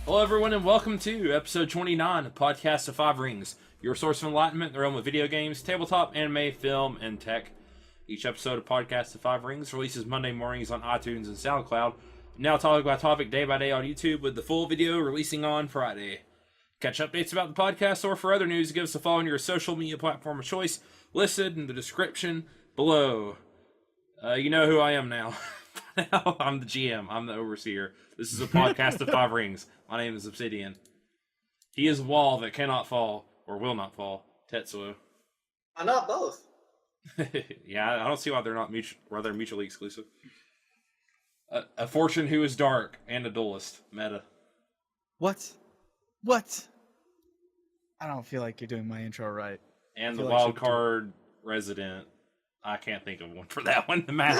Hello, everyone, and welcome to episode 29 of Podcast of Five Rings, your source of enlightenment in the realm of video games, tabletop, anime, film, and tech. Each episode of Podcast of Five Rings releases Monday mornings on iTunes and Soundcloud. Now talking about topic day by day on YouTube, with the full video releasing on Friday. Catch updates about the podcast or for other news, give us a follow on your social media platform of choice, listed in the description below. You know who I am now. Now I'm the GM. I'm the overseer. This is a podcast of Five Rings. My name is Obsidian. He is a wall that cannot fall, or will not fall. Tetsuo. Why not both? Yeah, I don't see why they're not mutually exclusive. A fortune who is dark and a duelist. Meta. What? I don't feel like you're doing my intro right. And the wild card resident. I can't think of one for that one. The Mal.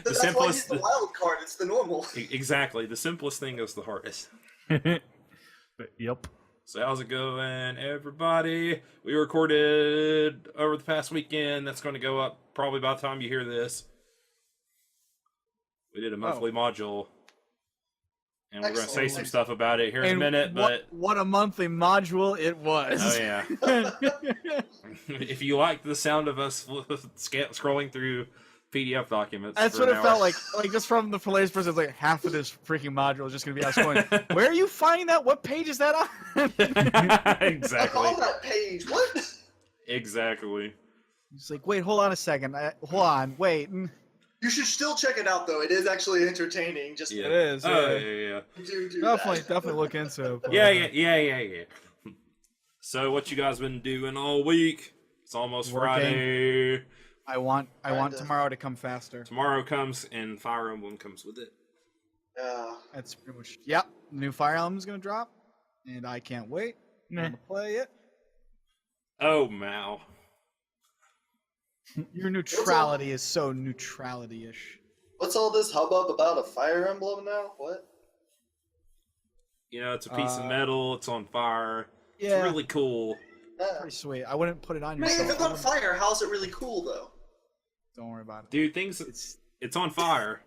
That's simplest. Why he's the wild card. It's the normal. Exactly. The simplest thing is the hardest. Yep. So how's it going, everybody? We recorded over the past weekend. That's going to go up probably by the time you hear this. We did a monthly module. And we're going to say some stuff about it here in a minute, but... What a monthly module it was. Oh, yeah. If you like the sound of us scrolling through PDF documents... That's what it felt like. Like, just from the player's perspective, like, half of this freaking module is just going to be us going, where are you finding that? What page is that on? Exactly. I call that page. What? Exactly. It's like, wait, hold on a second. Hold on, wait. You should still check it out, though. It is actually entertaining. Just It is. Yeah. Definitely look into it. Yeah. So, what you guys been doing all week? It's almost Friday. I want tomorrow to come faster. Tomorrow comes, and Fire Emblem comes with it. That's pretty much. Yep, the new Fire Emblem is gonna drop, and I can't wait. I'm gonna play it. Oh, Mal. Your neutrality is so neutrality-ish. What's all this hubbub about a Fire Emblem now? What? You know, it's a piece of metal. It's on fire. Yeah. It's really cool. Pretty sweet. I wouldn't put it on Man, yourself. if it's on fire, how's it really cool, though? Don't worry about it. Dude, it's on fire.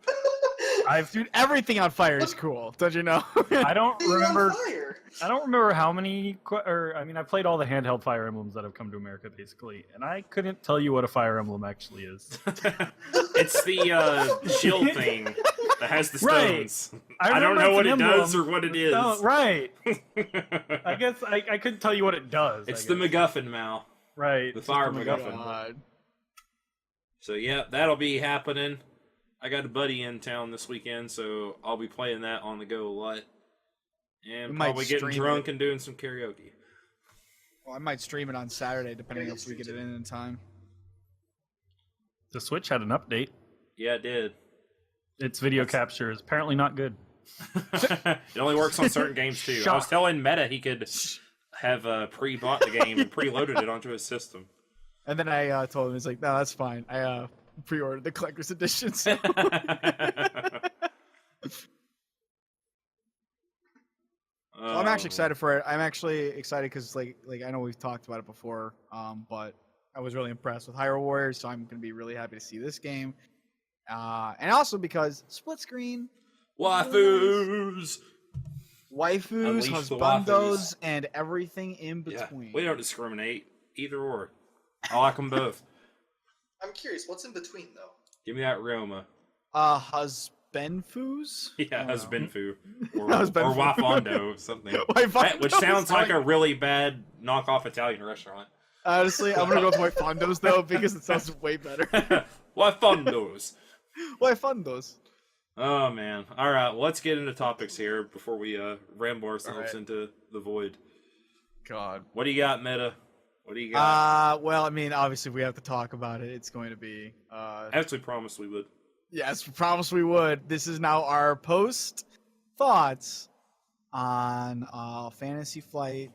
Dude, everything on fire is cool. Don't you know? I don't remember. Fire? I don't remember how many. I played all the handheld Fire Emblems that have come to America, basically, and I couldn't tell you what a Fire Emblem actually is. It's the shield thing that has the stones. Right. I don't know what it does or what it is. No, right. I guess I couldn't tell you what it does. It's the MacGuffin, Mal. Right. The fire MacGuffin. So, yeah, that'll be happening. I got a buddy in town this weekend, so I'll be playing that on the go a lot. And probably getting drunk and doing some karaoke. Well, I might stream it on Saturday, depending if we get it in time. The Switch had an update. Yeah, it did. Its video capture is apparently not good. It only works on certain games, too. I was telling Meta he could have pre-bought the game and preloaded it onto his system. And then I told him, he's like, no, that's fine. I pre-ordered the collector's edition. So. Well, I'm actually excited for it. I'm actually excited because, like I know we've talked about it before, but I was really impressed with Hyrule Warriors, so I'm going to be really happy to see this game. And also because split screen. Waifus! Waifus, husbandos, and everything in between. Yeah, we don't discriminate. Either or. I like them both. I'm curious, what's in between, though? Give me that Roma. Husbandfoos? Yeah, husbandfoo. Or Waifondo, something. Which sounds like a really bad knockoff Italian restaurant. Honestly, I'm going to go with Waifondos, though, because it sounds way better. Waifondos. Waifondos. Oh, man. All right, let's get into topics here before we ramble ourselves into the void. God. What do you got, Meta? What do you got? Well, I mean, obviously we have to talk about it. It's going to be... As we promised we would. Yes, we promised we would. This is now our post thoughts on Fantasy Flight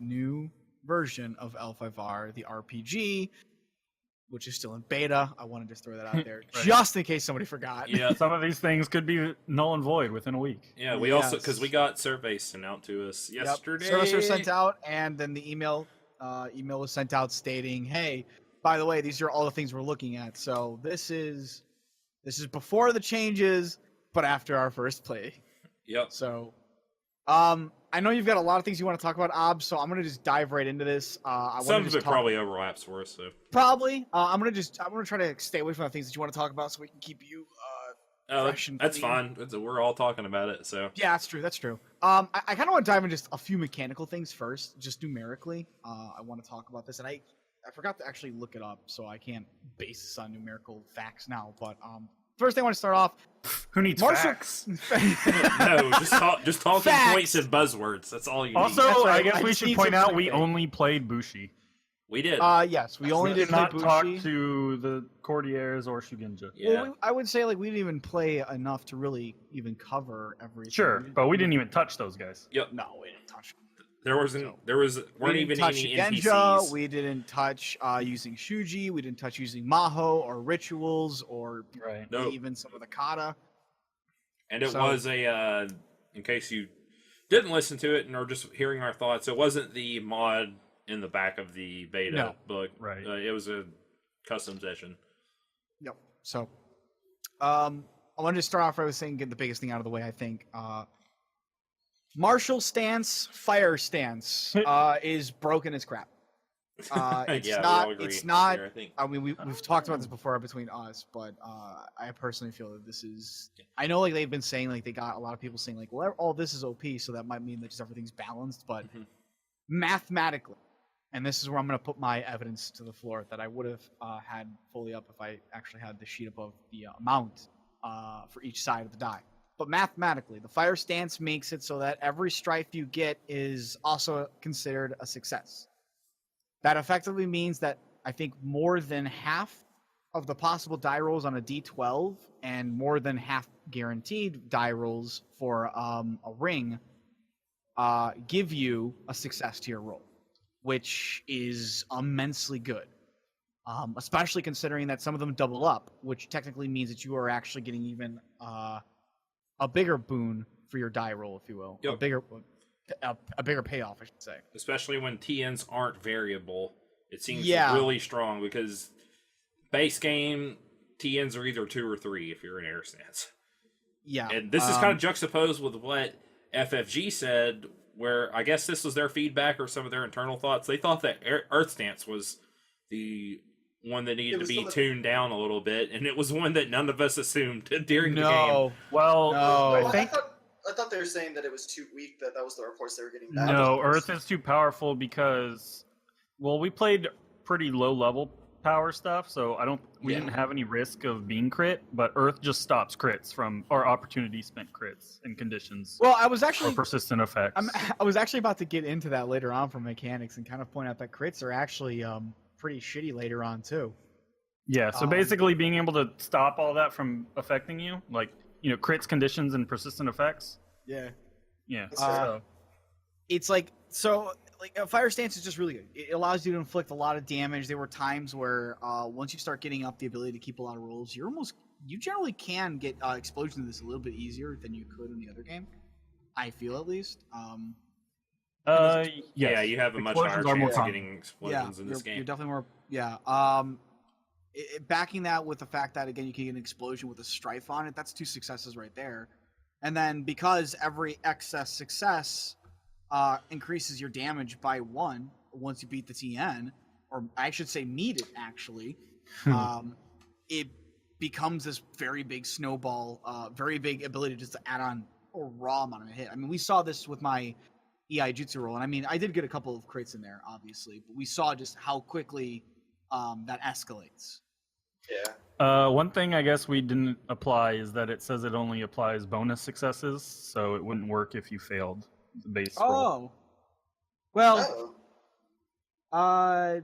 new version of L5R, the RPG, which is still in beta. I want to just throw that out there, right, just in case somebody forgot. Yeah, some of these things could be null and void within a week. Yeah, we also, because we got surveys sent out to us yesterday. Surveys were sent out, and then the email was sent out stating, hey, by the way, these are all the things we're looking at. So this is This is before the changes, but after our first play. Yep. So, I know you've got a lot of things you want to talk about, Ob. So I'm gonna just dive right into this. Some of it probably overlaps for us. So probably. I'm gonna try to stay away from the things that you want to talk about, so we can keep you fresh and that's clean. fine. We're all talking about it. So Yeah, that's true. That's true. I kind of want to dive in just a few mechanical things first, just numerically. I want to talk about this, and I forgot to actually look it up, so I can't base this on numerical facts now. But first thing I want to start off. Who needs facts? no, just talking Facts. points and buzzwords. That's all you need. Also, That's right. I guess I we just should need point some out we clickbait. only played Bushi. We did. Yes, we only We did did not play talk Bushi. to the Courtiers or Shugenja. Yeah. Well, I would say like we didn't even play enough to really even cover everything. Sure, but we didn't even touch those guys. Yep. No, we didn't touch them. There weren't We even didn't touch any Genja. NPCs. We didn't touch using Shuji. We didn't touch using Maho or rituals or Right. Nope. even some of the kata. And it So- was in case you didn't listen to it and are just hearing our thoughts, it wasn't the mod in the back of the beta No. book. Right. It was a custom session. Yep. So, I wanted to start off by saying get the biggest thing out of the way. I think martial stance, fire stance is broken as crap. It's Yeah, we not. all agree It's not. here, I think. I mean, we've talked about this before between us, but I personally feel that this is. I know, like they've been saying, like they got a lot of people saying, like, well, all this is OP, so that might mean that just everything's balanced. But mathematically, and this is where I'm going to put my evidence to the floor that I would have had fully up if I actually had the sheet above the amount for each side of the die. But mathematically, the fire stance makes it so that every strife you get is also considered a success. That effectively means that I think more than half of the possible die rolls on a D12 and more than half guaranteed die rolls for a ring give you a success to your roll, which is immensely good. Especially considering that some of them double up, which technically means that you are actually getting even a bigger boon for your die roll, if you will. Yep. A bigger payoff, I should say. Especially when TNs aren't variable. It seems Yeah. really strong because base game TNs are either 2 or 3 if you're in air stance. Yeah. And this is kind of juxtaposed with what FFG said, where I guess this was their feedback or some of their internal thoughts. They thought that Earth stance was the one that needed to be tuned down a little bit, and it was one that none of us assumed during the game. Well, No. I Well, think I thought they were saying that it was too weak. That was the reports they were getting back. no, Earth is too powerful because, well, we played pretty low level power stuff, so we didn't have any risk of being crit, but Earth just stops crits from or opportunity spent crits in conditions Well, I was or actually persistent effects. I was actually about to get into that later on for mechanics and kind of point out that crits are actually pretty shitty later on too. Yeah, so basically being able to stop all that from affecting you, like, crits, conditions, and persistent effects. Yeah. Yeah. Uh, It's like a fire stance is just really good. It allows you to inflict a lot of damage. There were times where once you start getting up the ability to keep a lot of rolls, you generally can get explosion of this a little bit easier than you could in the other game. I feel at least. yes. Yeah, you have a much higher Explosions are more chance of common. getting explosions in this game. You're definitely more. Yeah. Backing that with the fact that again you can get an explosion with a strife on it, that's 2 successes right there. And then because every excess success increases your damage by 1 once you beat the TN, or I should say meet it actually, it becomes this very big snowball, very big ability just to add on a raw amount of hit. I mean, we saw this with my EI Jutsu roll, and I mean, I did get a couple of crits in there, obviously, but we saw just how quickly that escalates. Yeah. One thing I guess we didn't apply is that it says it only applies bonus successes, so it wouldn't work if you failed the base roll. Oh, well, Oh.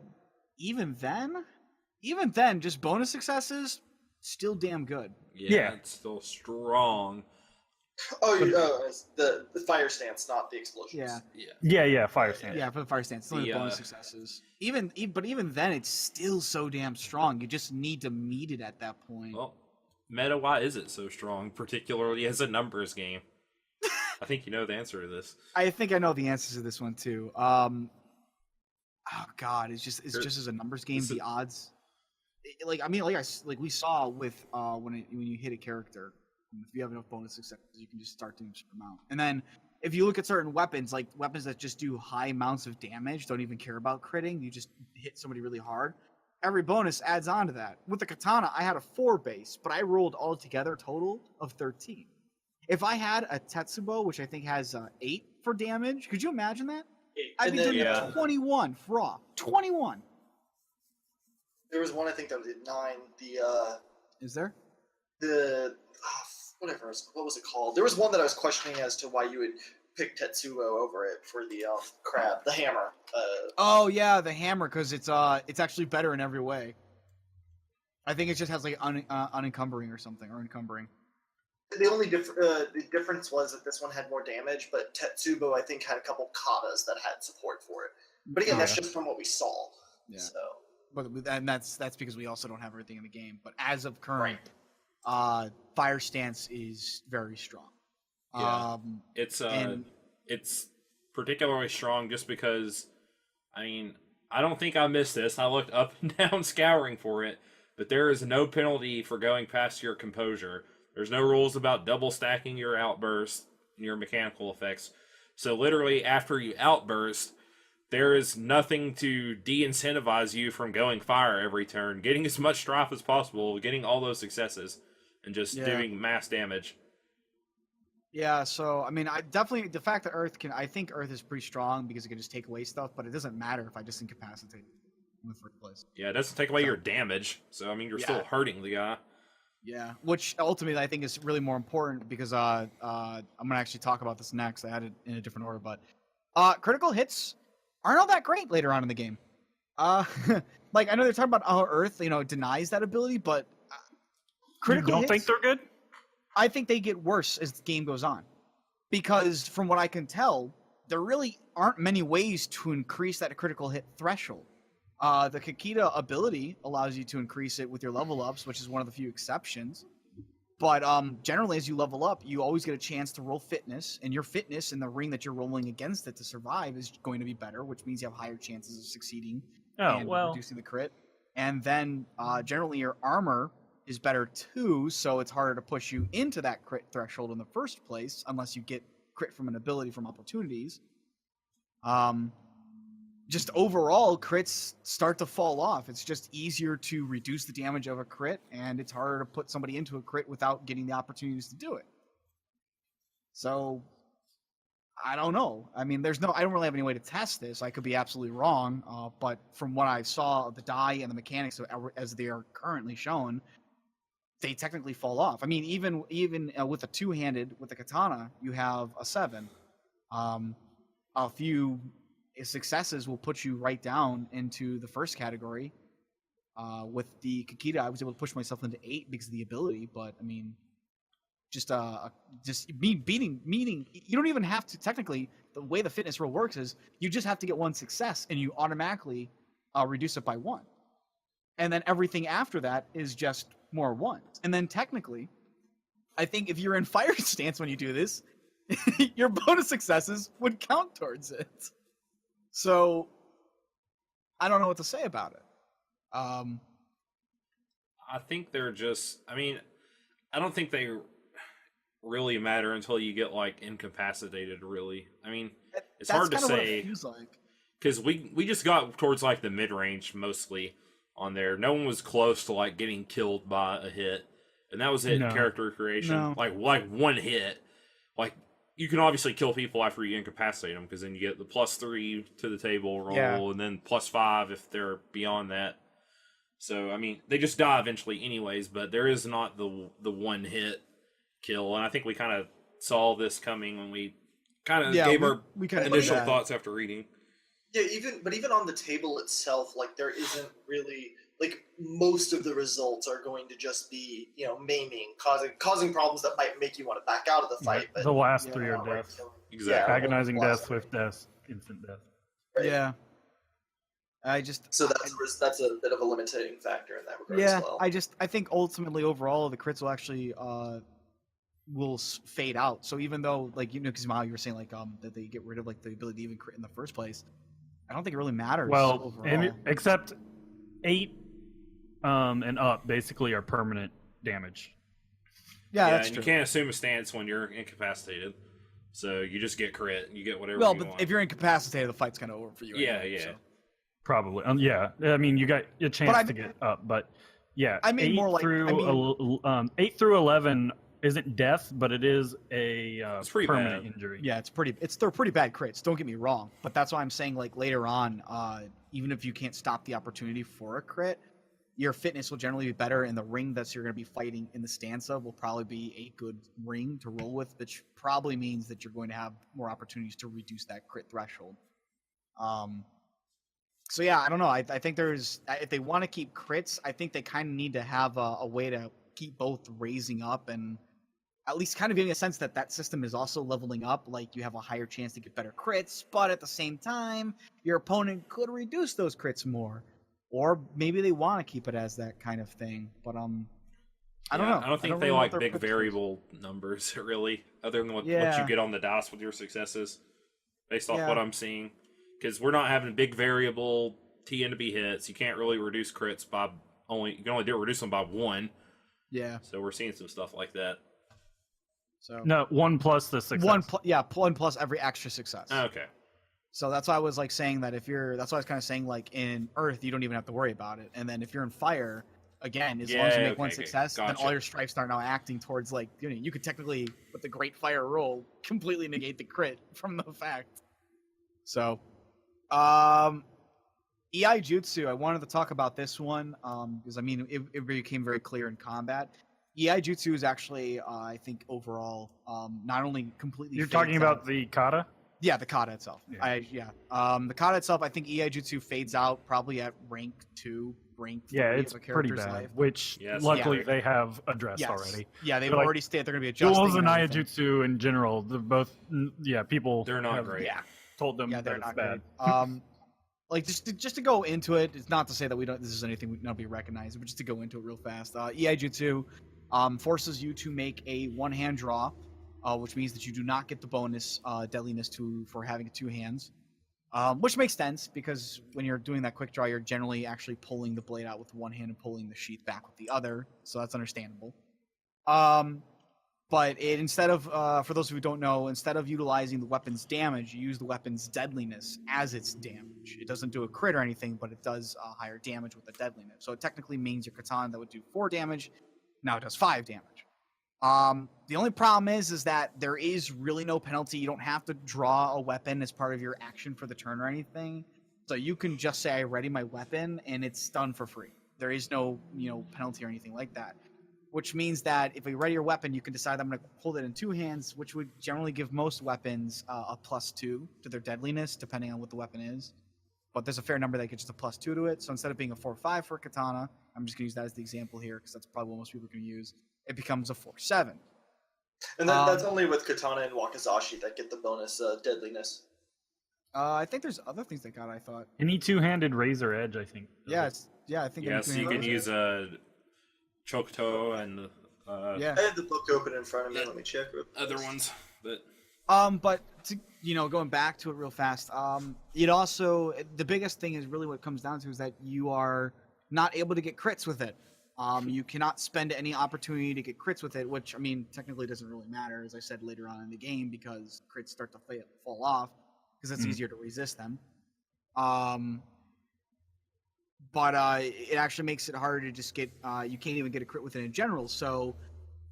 even then, just bonus successes, still damn good. Yeah. It's still strong. It's the fire stance, not the explosions. Yeah, Yeah, fire stance. yeah, for the fire stance, still the bonus successes. But even then, it's still so damn strong. You just need to meet it at that point. Well, meta, why is it so strong, particularly as a numbers game? I think you know the answer to this. I think I know the answers to this one too. Oh God, it's just as a numbers game. The odds. like we saw with when you hit a character, if you have enough bonus successes, you can just start doing a certain amount. And then if you look at certain weapons, like weapons that just do high amounts of damage, don't even care about critting, you just hit somebody really hard. Every bonus adds on to that. With the katana, I had a 4 base, but I rolled all together a total of 13. If I had a Tetsubo, which I think has 8 for damage, could you imagine that? I'd be doing 21 for raw. 21. There was one I think that was at 9. Is there? What was it called? There was one that I was questioning as to why you would pick Tetsuo over it for the crab, the hammer. Oh yeah, the hammer, because it's actually better in every way. I think it just has like unencumbering or something, or encumbering. The only the difference was that this one had more damage, but Tetsubo I think had a couple katas that had support for it. But again, that's just from what we saw. Yeah. So. And that's because we also don't have everything in the game. But as of current, Fire Stance is very strong. Yeah. It's particularly strong just because, I mean, I don't think I missed this. I looked up and down scouring for it, but there is no penalty for going past your composure. There's no rules about double stacking your outburst and your mechanical effects. So literally after you outburst, there is nothing to de-incentivize you from going fire every turn, getting as much strife as possible, getting all those successes, and just doing mass damage. Yeah, so, I mean, the fact that I think Earth is pretty strong because it can just take away stuff, but it doesn't matter if I just incapacitate in the first place. Yeah, it doesn't take away your damage, so, I mean, you're still hurting the guy. Yeah, which ultimately I think is really more important because I'm going to actually talk about this next. I had it in a different order, but critical hits aren't all that great later on in the game. Like, I know they're talking about how Earth, denies that ability, but critical hits... You don't think they're good? I think they get worse as the game goes on. Because from what I can tell, there really aren't many ways to increase that critical hit threshold. The Kakita ability allows you to increase it with your level ups, which is one of the few exceptions. But generally, as you level up, you always get a chance to roll fitness, and your fitness in the ring that you're rolling against it to survive is going to be better, which means you have higher chances of succeeding and reducing the crit. And then generally, your armor is better too, so it's harder to push you into that crit threshold in the first place, unless you get crit from an ability from opportunities. Just overall, crits start to fall off. It's just easier to reduce the damage of a crit, and it's harder to put somebody into a crit without getting the opportunities to do it. So, I don't know. I mean, I don't really have any way to test this. I could be absolutely wrong, but from what I saw of the die and the mechanics as they are currently shown, they technically fall off. I mean, even with a two-handed, with the katana, you have a 7. A few successes will put you right down into the first category. With the Kakita, I was able to push myself into 8 because of the ability, but I mean, just me beating, you don't even have to, technically, the way the fitness roll works is you just have to get 1 success and you automatically reduce it by 1. And then everything after that is just more 1s. And then technically, I think if you're in fire stance when you do this, your bonus successes would count towards it. So, I don't know what to say about it. I think they're just... I mean, I don't think they really matter until you get, like, incapacitated, really. I mean, it's hard to say. Because we just got towards, like, the mid-range, mostly, on there. No one was close to, like, getting killed by a hit. And that was it in character creation. No. Like, 1 hit. Like... You can obviously kill people after you incapacitate them, because then you get the +3 to the table roll, and then +5 if they're beyond that. So, I mean, they just die eventually anyways, but there is not the one-hit kill, and I think we kind of saw this coming when we kind of gave our initial thoughts after reading. Yeah, even on the table itself, like, there isn't really... Like, most of the results are going to just be, maiming, causing problems that might make you want to back out of the fight. But the last 3 are death. Exactly. Agonizing death, swift death, instant death. Right. Yeah. So that's a bit of a limiting factor in that regard as well. I think ultimately overall the crits will actually will fade out. So even though, like, because Mao, you were saying, like, that they get rid of, like, the ability to even crit in the first place, I don't think it really matters. Well, overall. except 8 and up basically are permanent damage. Yeah, Yeah, that's and true. you can't assume a stance when you're incapacitated. So you just get crit. You get whatever Well, you but want. if you're incapacitated, the fight's kind of over for you. Yeah, anyway, yeah. so. Probably. Yeah. I mean, you got a chance to get up, but yeah. I mean, more like 8 through 11 isn't death, but it is a It's pretty permanent bad. injury. Yeah, they're pretty bad crits. Don't get me wrong, but that's why I'm saying like later on, even if you can't stop the opportunity for a crit, your fitness will generally be better, and the ring that you're going to be fighting in the stance of will probably be a good ring to roll with, which probably means that you're going to have more opportunities to reduce that crit threshold. So yeah, I don't know. I think there's, if they want to keep crits, I think they kind of need to have a way to keep both raising up and at least kind of giving a sense that that system is also leveling up. Like you have a higher chance to get better crits, but at the same time, your opponent could reduce those crits more. Or maybe they want to keep it as that kind of thing, but I don't know. I don't think they really know like what their big purpose is. variable numbers, really, other than what you Yeah. get on the dice with your successes, based off Yeah. what I'm seeing. Because we're not having big variable TN to be hits. You can't really reduce crits by you can only reduce them by 1. Yeah. So we're seeing some stuff like that. So No, 1 plus the success. one plus every extra success. Okay. So that's why I was like saying that that's why I was kind of saying like in Earth you don't even have to worry about it, and then if you're in Fire, again, as long as you make one success, then all your stripes are now acting towards like you could technically with the Great Fire roll completely negate the crit from the fact. So, EI Jutsu, I wanted to talk about this one because I mean it became very clear in combat. EI Jutsu is actually I think overall not only completely. You're talking about the kata? Yeah, the kata itself. Yeah. The kata itself, I think EI Jutsu fades out probably at rank 2, rank 3 Yeah, it's of a pretty character's bad. life. Which luckily they have addressed Yes. already. Yeah, they've But, like, already stated they're going to be adjusting. Duels and everything. Iaijutsu in general, people They're not have great. Yeah, told them that they're it's not bad. great. Like just to go into it, it's not to say that this is anything we not be recognized, but just to go into it real fast. EI Jutsu forces you to make a one-hand draw, which means that you do not get the bonus deadliness for having 2 hands, which makes sense because when you're doing that quick draw, you're generally actually pulling the blade out with one hand and pulling the sheath back with the other, so that's understandable. But instead of, for those who don't know, instead of utilizing the weapon's damage, you use the weapon's deadliness as its damage. It doesn't do a crit or anything, but it does higher damage with the deadliness. So it technically means your katana that would do 4 damage, now it does 5 damage. The only problem is that there is really no penalty. You don't have to draw a weapon as part of your action for the turn or anything. So you can just say, I ready my weapon, and it's done for free. There is no, penalty or anything like that. Which means that if you ready your weapon, you can decide I'm going to hold it in 2 hands, which would generally give most weapons a +2 to their deadliness, depending on what the weapon is. But there's a fair number that gets just a +2 to it. So instead of being a 4-5 for a katana, I'm just going to use that as the example here because that's probably what most people can use. It becomes a 4-7. And that's only with katana and wakizashi that get the bonus deadliness. I think there's other things that got. I thought. Any 2-handed razor edge, I think. Yeah, I think. Yeah, so you can use Chokuto and Yeah. I had the book open in front of me. Let me check. other ones, but But to, going back to it real fast, it also the biggest thing is really what it comes down to is that you are not able to get crits with it. You cannot spend any opportunity to get crits with it, which I mean technically doesn't really matter, as I said later on in the game, because crits start to fall off because it's easier to resist them. But it actually makes it harder to just get. You can't even get a crit with it in general. So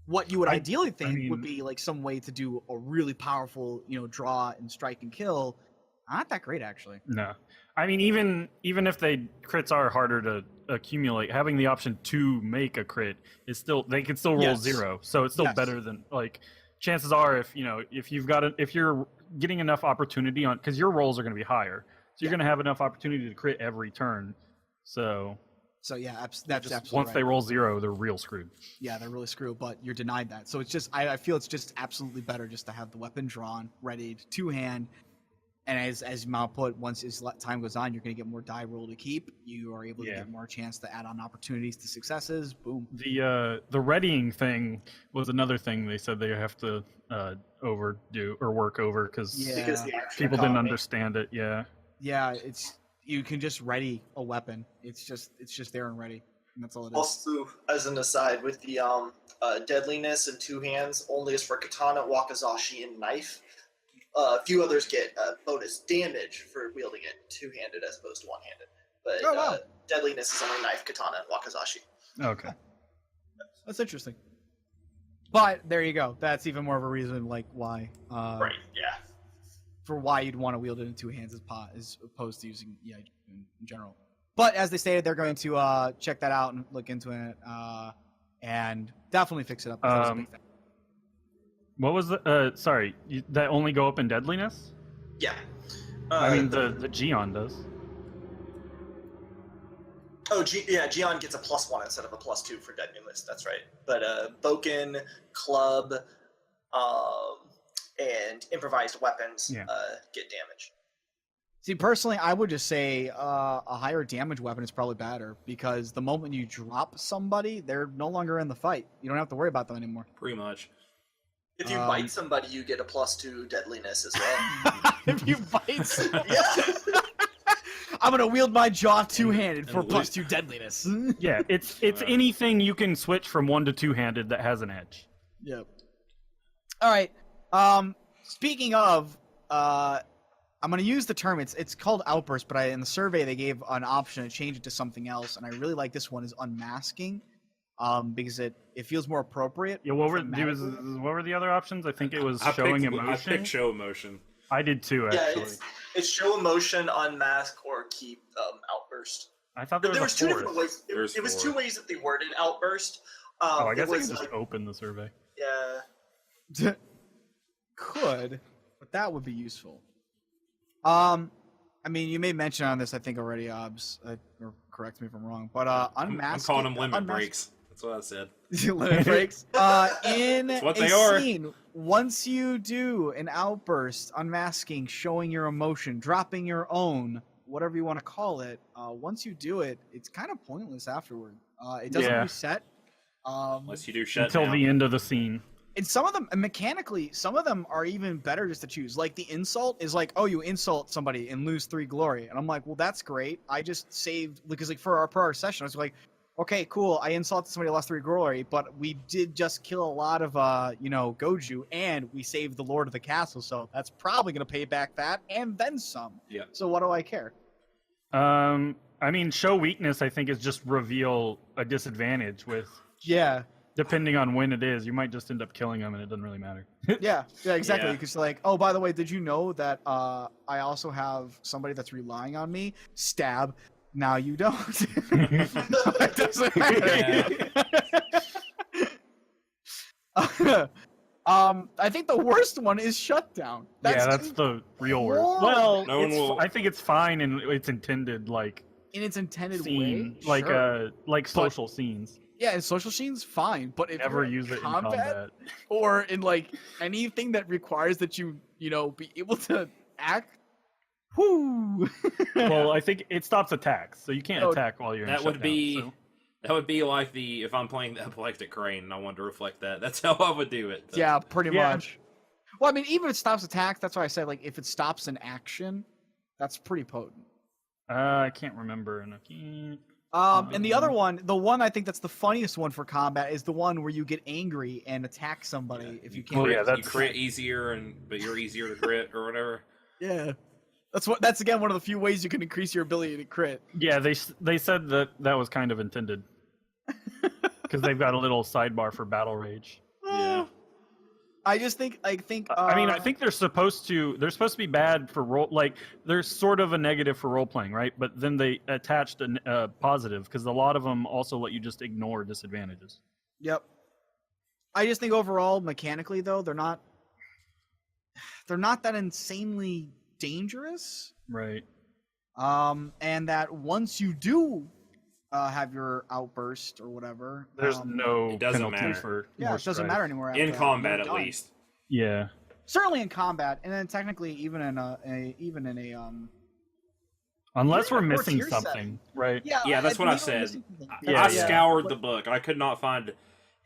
what you would ideally think would be like some way to do a really powerful, draw and strike and kill. Not that great, actually. No, I mean even if crits are harder to accumulate, having the option to make a crit is still they can still roll 0, so it's still better than like. Chances are, if you're getting enough opportunity on, because your rolls are going to be higher, so you're going to have enough opportunity to crit every turn. So yeah, that's absolutely once right. they roll 0, they're real screwed. Yeah, they're really screwed, but you're denied that. So it's just, I feel it's just absolutely better just to have the weapon drawn, ready, 2-hand, and as Mal put, once as time goes on, you're going to get more die roll to keep. You are able to get more chance to add on opportunities to successes. Boom. The readying thing was another thing they said they have to overdo or work over because people didn't understand it. Yeah. Yeah, you can just ready a weapon. It's just there and ready. And that's all it is. Also, as an aside, with the deadliness and two hands, only is for katana, wakizashi, and knife. A few others get bonus damage for wielding it two-handed as opposed to one-handed. But deadliness is only knife, katana, and wakizashi. Okay. That's interesting. But there you go. That's even more of a reason, like why. Right. Yeah. For why you'd want to wield it in two hands as opposed to using in general. But as they stated, they're going to check that out and look into it and definitely fix it up. That was a big thing. What was the? Sorry, that only go up in deadliness? Yeah. I mean, the Geon does. Oh, Geon gets a +1 instead of a +2 for deadliness. That's right. But Boken, Club, and improvised weapons get damage. See, personally, I would just say a higher damage weapon is probably better because the moment you drop somebody, they're no longer in the fight. You don't have to worry about them anymore. Pretty much. If you bite somebody, you get a +2 deadliness as well. If you bite somebody, I'm gonna wield my jaw two-handed for +2 deadliness. Yeah, it's anything you can switch from one to two-handed that has an edge. Yep. All right. Speaking of, I'm gonna use the term. It's called outburst, but in the survey they gave an option to change it to something else, and I really like this one is unmasking, because it feels more appropriate. Yeah. What were the other options? I think it was showing emotion. I picked show emotion. I did too, actually. Yeah, it's show emotion, unmask, or keep outburst. I thought there was two different ways. It was two ways that they worded outburst. I guess I can just open the survey. Yeah. Could, but that would be useful. I mean, you made mention on this, I think, already, Obs, or correct me if I'm wrong, but unmasking... I'm calling them limit breaks. That's what I said. Limit breaks. In what a they are. scene, once you do an outburst, unmasking, showing your emotion, dropping your own, whatever you want to call it, once you do it, it's kind of pointless afterward. It doesn't reset. Unless you do shut until down. the end of the scene. And some of them, mechanically, some of them are even better just to choose. Like, the insult is like, oh, you insult somebody and lose 3 glory. And I'm like, well, that's great. I just saved, because like for our session, I was like, okay, cool, I insulted somebody, lost 3 glory, but we did just kill a lot of, Goju, and we saved the Lord of the Castle, so that's probably going to pay back that, and then some. Yeah. So what do I care? I mean, show weakness, I think, is just reveal a disadvantage with... Yeah. Depending on when it is, you might just end up killing them, and it doesn't really matter. Yeah, exactly. Yeah. Because like, oh, by the way, did you know that I also have somebody that's relying on me? Stab. Now you don't. It doesn't matter. Yeah. I think the worst one is shutdown. That's the real word. Well, No one will... I think it's fine in its intended in its intended scene, way, sure. like social scenes. Yeah, in social scenes, fine. But if Never you're use it in combat or in like anything that requires that you be able to act. Whoo! Well, I think it stops attacks, so you can't attack while you're in That shutdown, would be so. that would be like if I'm playing the epileptic crane and I wanted to reflect that. That's how I would do it. Yeah, pretty much. Well, I mean, even if it stops attacks, that's why I said like if it stops an action, that's pretty potent. I can't remember. And the other one, the one I think that's the funniest one for combat is the one where you get angry and attack somebody if you can't. You crit easier, but you're easier to crit or whatever. Yeah, that's again one of the few ways you can increase your ability to crit. Yeah, they said that was kind of intended because they've got a little sidebar for battle rage. Yeah. I just think I mean, I think they're supposed to be bad for role, like they're sort of a negative for role playing, right? But then they attached a positive because a lot of them also let you just ignore disadvantages. Yep. I just think overall, mechanically though, they're not that insanely dangerous, right? And that once you do have your outburst or whatever, there's no it doesn't penalty matter. for it doesn't matter anymore In combat, at least. Yeah. Certainly in combat, and then technically even in a unless we're missing something, right? Yeah, that's what I said. I scoured the book. I could not find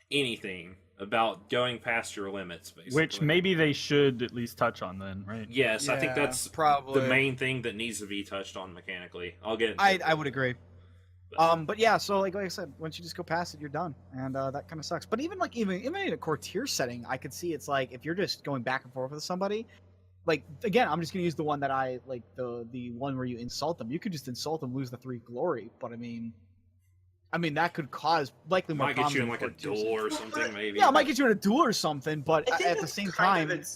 anything about going past your limits, basically. Which maybe they should at least touch on then, right? Yes, I think that's probably the main thing that needs to be touched on mechanically. I'll get. I would agree. But yeah, so like I said, once you just go past it, you're done, and that kind of sucks. But even in a core tier setting, I could see it's like if you're just going back and forth with somebody, like again, I'm just gonna use the one that I like the one where you insult them. You could just insult them, lose the 3 glory, but I mean that could cause likely more Might get you in problems like a duel or something, maybe. Yeah, it might get you in a duel or something, but I think at the that's same kind time, of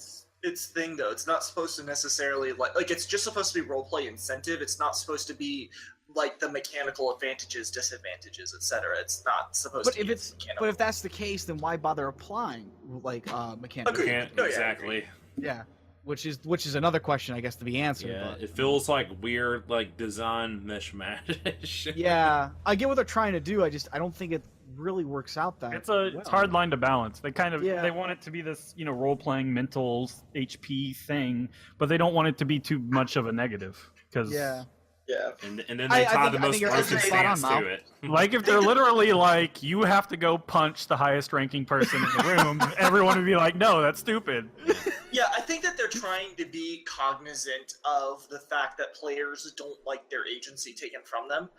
its thing though. It's not supposed to necessarily like it's just supposed to be roleplay incentive. It's not supposed to be like the mechanical advantages, disadvantages, etc. It's not supposed but to if be it's mechanical. but if that's the case, then why bother applying like mechanical? Agreed. Can't, Oh, yeah, exactly. Yeah, which is another question, I guess, to be answered. Yeah, but, it feels like weird, like design mishmash. yeah, I get what they're trying to do. I don't think it really works out that. It's a hard line to balance. They kind of Yeah. they want it to be this role playing mental HP thing, but they don't want it to be too much of a negative because Yeah. Yeah. And then they tie the most you're broken spot on, stance Mal. to it. like if they're literally like you have to go punch the highest ranking person in the room, everyone would be like, no, that's stupid. Yeah, I think that they're trying to be cognizant of the fact that players don't like their agency taken from them,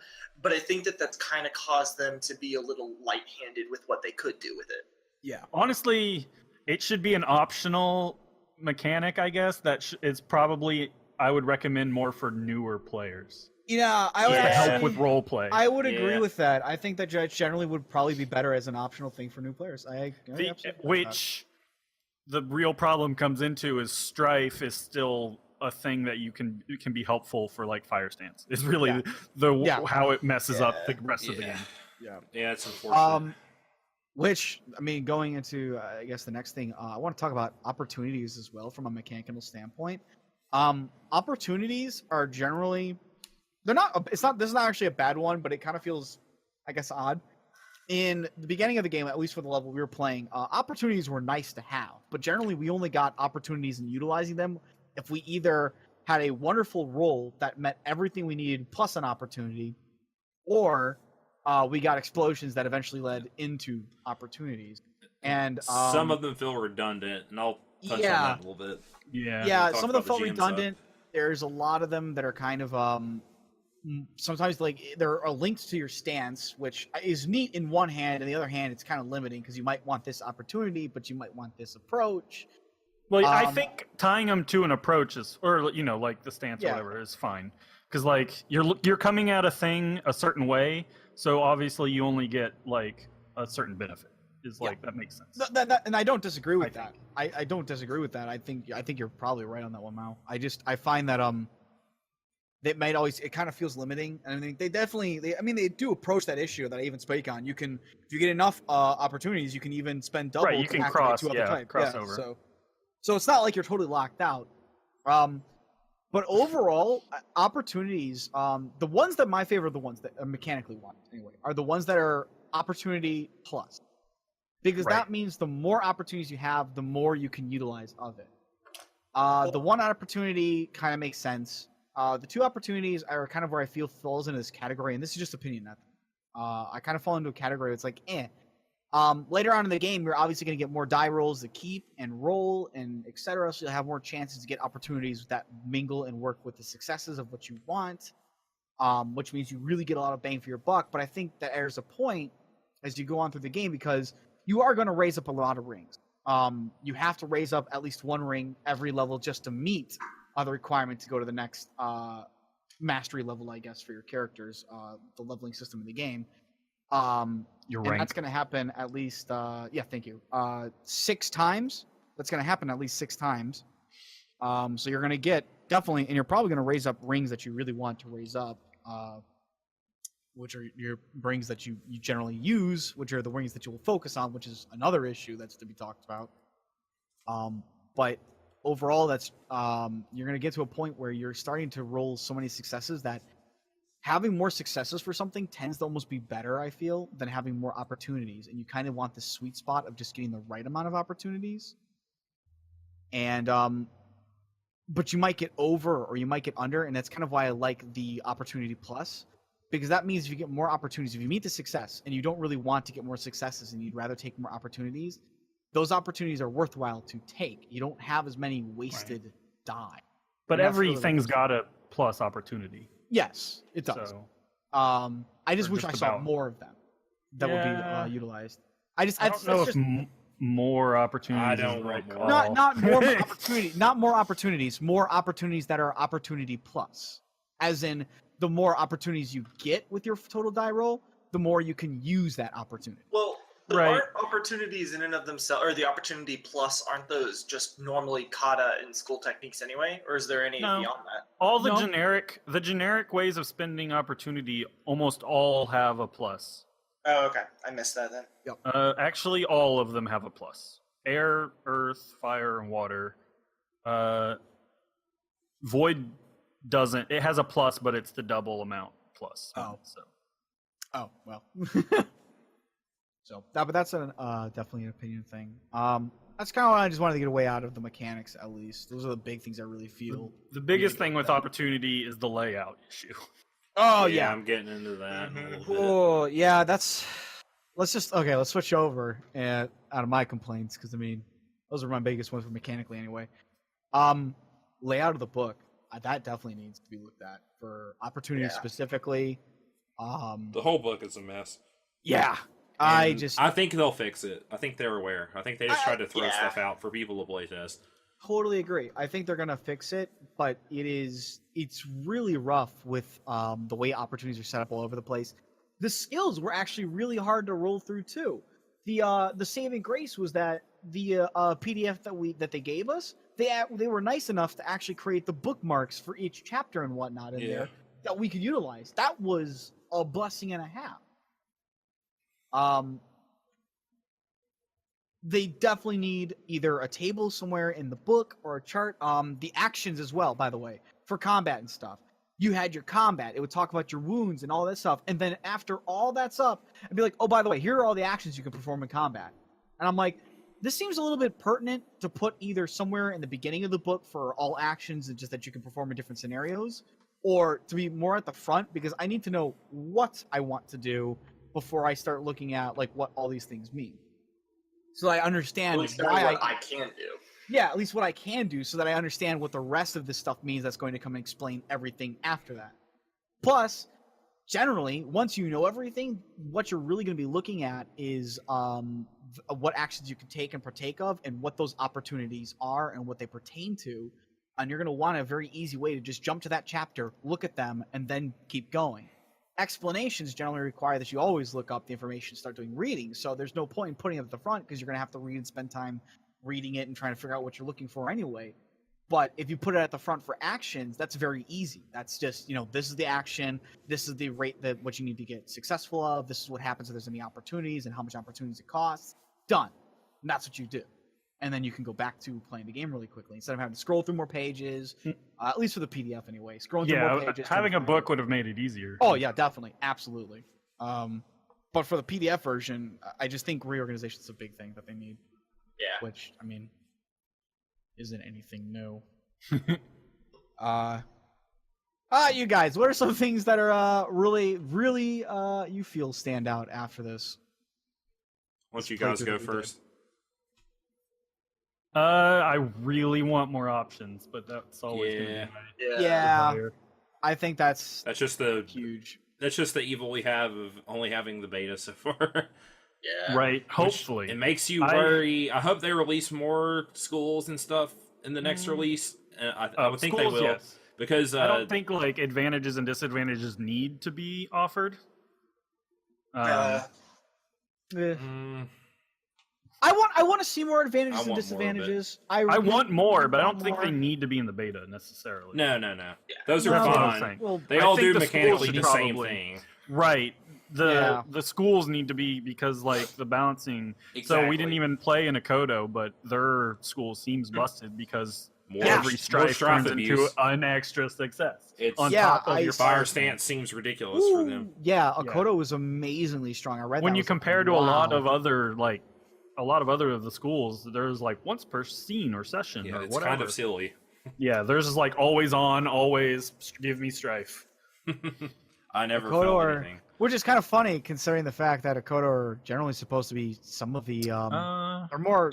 but I think that that's kind of caused them to be a little light-handed with what they could do with it. Yeah. Honestly, it should be an optional mechanic, I guess. That is probably I would recommend more for newer players. Yeah, I would To help actually, with role play. I would agree Yeah. with that. I think that generally would probably be better as an optional thing for new players. I absolutely agree with that. Which the real problem comes into is strife is still a thing that it can be helpful for like fire stance. Is really how it messes up the rest of the game. Yeah, it's unfortunate. Which, I mean, going into I guess the next thing, I want to talk about opportunities as well from a mechanical standpoint. Opportunities are generally this is not actually a bad one, but it kind of feels, I guess, odd. In the beginning of the game, at least for the level we were playing, opportunities were nice to have, but generally we only got opportunities in utilizing them if we either had a wonderful roll that met everything we needed plus an opportunity, or we got explosions that eventually led into opportunities. And some of them feel redundant, and I'll touch on that a little bit. Yeah, some of them felt GM redundant. There's a lot of them that are kind of sometimes like they're linked to your stance, which is neat in one hand, and the other hand it's kind of limiting because you might want this opportunity, but you might want this approach. Well, I think tying them to an approach is, or like the stance or Yeah. whatever, is fine. Because like you're coming at a thing a certain way, so obviously you only get like a certain benefit. That makes sense. And I don't disagree with that. I don't disagree with that. I think you're probably right on that one, Mao. I find that it kind of feels limiting. And I mean, they do approach that issue that I even spoke on. If you get enough opportunities, you can even spend double. Right, you to can activate two other types. cross Yeah, over. so it's not like you're totally locked out. But overall, opportunities, the ones that my favorite, the ones that are mechanically want anyway, are the ones that are opportunity plus. Because that means the more opportunities you have, the more you can utilize of it. The one opportunity kind of makes sense. The two opportunities are kind of where I feel falls into this category, and this is just opinion. I kind of fall into a category that's like, later on in the game, you're obviously going to get more die rolls to keep and roll and etc. So you'll have more chances to get opportunities that mingle and work with the successes of what you want, which means you really get a lot of bang for your buck. But I think that there's a point as you go on through the game because you are going to raise up a lot of rings. You have to raise up at least one ring every level just to meet the requirement to go to the next mastery level, I guess, for your characters, the leveling system in the game. That's going to happen at least, thank you, 6 times. That's going to happen at least 6 times. So you're going to get definitely, and you're probably going to raise up rings that you really want to raise up, which are your rings that you generally use, which are the rings that you will focus on, which is another issue that's to be talked about. But overall, that's you're going to get to a point where you're starting to roll so many successes that having more successes for something tends to almost be better, I feel, than having more opportunities. And you kind of want the sweet spot of just getting the right amount of opportunities. And but you might get over or you might get under, and that's kind of why I like the opportunity plus. Because that means if you get more opportunities, if you meet the success and you don't really want to get more successes and you'd rather take more opportunities, those opportunities are worthwhile to take. You don't have as many wasted die. But And that's really everything's got a plus opportunity. Yes, it does. So I just Or wish just I saw about. more of them that Yeah. would be utilized. I don't know if more opportunities. I is don't the right want call. more. not more opportunity, not more opportunities, more opportunities that are opportunity plus. As in, the more opportunities you get with your total die roll, the more you can use that opportunity. Well, but Right. aren't opportunities in and of themselves, or the opportunity plus, aren't those just normally kata and school techniques anyway? Or is there any No. beyond that? All the No. generic ways of spending opportunity almost all have a plus. Oh, okay. I missed that then. Actually, all of them have a plus. Air, earth, fire, and water. Void doesn't. It has a plus, but it's the double amount plus. Oh. So Oh well. But that's definitely an opinion thing. That's kind of what I just wanted to get away out of the mechanics. At least those are the big things I really feel. the biggest thing with opportunity is the layout issue. Oh yeah, yeah. I'm getting into that. In a little bit. Oh yeah, that's. Let's switch over and out of my complaints because I mean those are my biggest ones mechanically anyway. Layout of the book that definitely needs to be looked at for opportunities specifically. The whole book is a mess. Yeah, I think they'll fix it. I think they're aware. I think they just tried to throw yeah. stuff out for people to playtest. totally agree. I think they're gonna fix it, but it's really rough with the way opportunities are set up all over the place. The skills were actually really hard to roll through too. The saving grace was that the PDF that they gave us, they were nice enough to actually create the bookmarks for each chapter and whatnot in there that we could utilize. That was a blessing and a half. They definitely need either a table somewhere in the book or a chart. The actions as well, by the way, for combat and stuff. You had your combat. It would talk about your wounds and all that stuff. And then after all that's up, I'd be like, oh, by the way, here are all the actions you can perform in combat. And I'm like, this seems a little bit pertinent to put either somewhere in the beginning of the book for all actions and just that you can perform in different scenarios, or to be more at the front because I need to know what I want to do before I start looking at like what all these things mean. So I understand At least why what I can do. Yeah, at least what I can do so that I understand what the rest of this stuff means that's going to come and explain everything after that. Plus, generally, once you know everything, what you're really going to be looking at is what actions you can take and partake of and what those opportunities are and what they pertain to. And you're going to want a very easy way to just jump to that chapter, look at them, and then keep going. Explanations generally require that you always look up the information, start doing reading. So there's no point in putting it at the front because you're going to have to read and spend time reading it and trying to figure out what you're looking for anyway. But if you put it at the front for actions, that's very easy. That's just, this is the action. This is the rate that what you need to get successful of. This is what happens if there's any opportunities and how much opportunities it costs. Done. And that's what you do. And then you can go back to playing the game really quickly instead of having to scroll through more pages, at least for the PDF anyway. Scrolling through more pages. Having a book would have made it easier. Oh, yeah, definitely. Absolutely. But for the PDF version, I just think reorganization is a big thing that they need. Yeah. Which, I mean, isn't anything new. You guys, what are some things that are really, really you feel stand out after this? Why don't you guys go first? I really want more options, but that's always going to be my desire. I think that's just the huge. That's just the evil we have of only having the beta so far. Yeah. Right. Hopefully. It makes you worry. I hope they release more schools and stuff in the next release. I would think schools, they will. Yes. Because I don't think like advantages and disadvantages need to be offered. I want to see more advantages and want disadvantages. I want more, but I don't think they need to be in the beta necessarily. No. Yeah. Those are That's what I'm fine. saying. Well, They I all think do the schools mechanically should the same probably- thing. Right. The schools need to be because like the balancing. So we didn't even play in Akodo, but their school seems busted because every strife turns into an extra success. It's on top of your fire stance seems ridiculous for them. Yeah, Akodo was amazingly strong. I read when that, you was compare like, to wow. a lot of other of the schools, there's like once per scene or session Yeah, or it's whatever. kind of silly. Yeah, there's just like always on, always give me strife. I never Akodo felt are, anything. which is kind of funny considering the fact that Akodo are generally supposed to be some of the or more.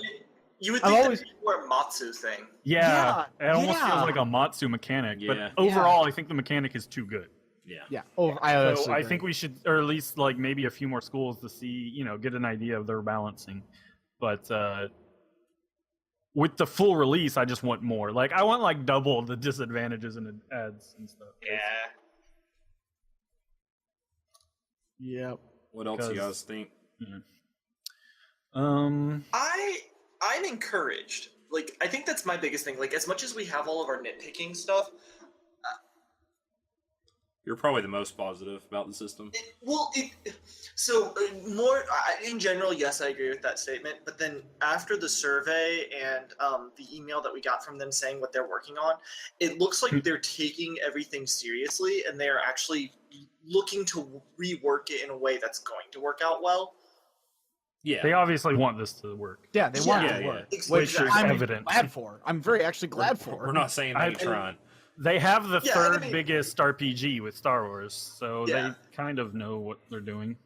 You would I've think always- that'd be more a Matsu thing. Yeah, it almost yeah. feels like a Matsu mechanic. Yeah. But overall, I think the mechanic is too good. Yeah. Yeah. Oh, I So honestly I agree. think we should, or at least like maybe a few more schools to see, get an idea of their balancing. But with the full release, I just want more. Like I want like double the disadvantages and ads and stuff. Yep. What else do you 'Cause- guys think? I'm encouraged. Like, I think that's my biggest thing. Like, as much as we have all of our nitpicking stuff, You're probably the most positive about the system. in general, yes, I agree with that statement. But then after the survey and the email that we got from them saying what they're working on, it looks like they're taking everything seriously and they're actually looking to rework it in a way that's going to work out well. Yeah. They obviously want this to work. Yeah, they want it Yeah, to work. Exactly. Which is I'm evident. glad for. I'm very actually glad for. We're not saying they ain't trying. They have the Yeah, third I mean- biggest RPG with Star Wars, so Yeah. they kind of know what they're doing.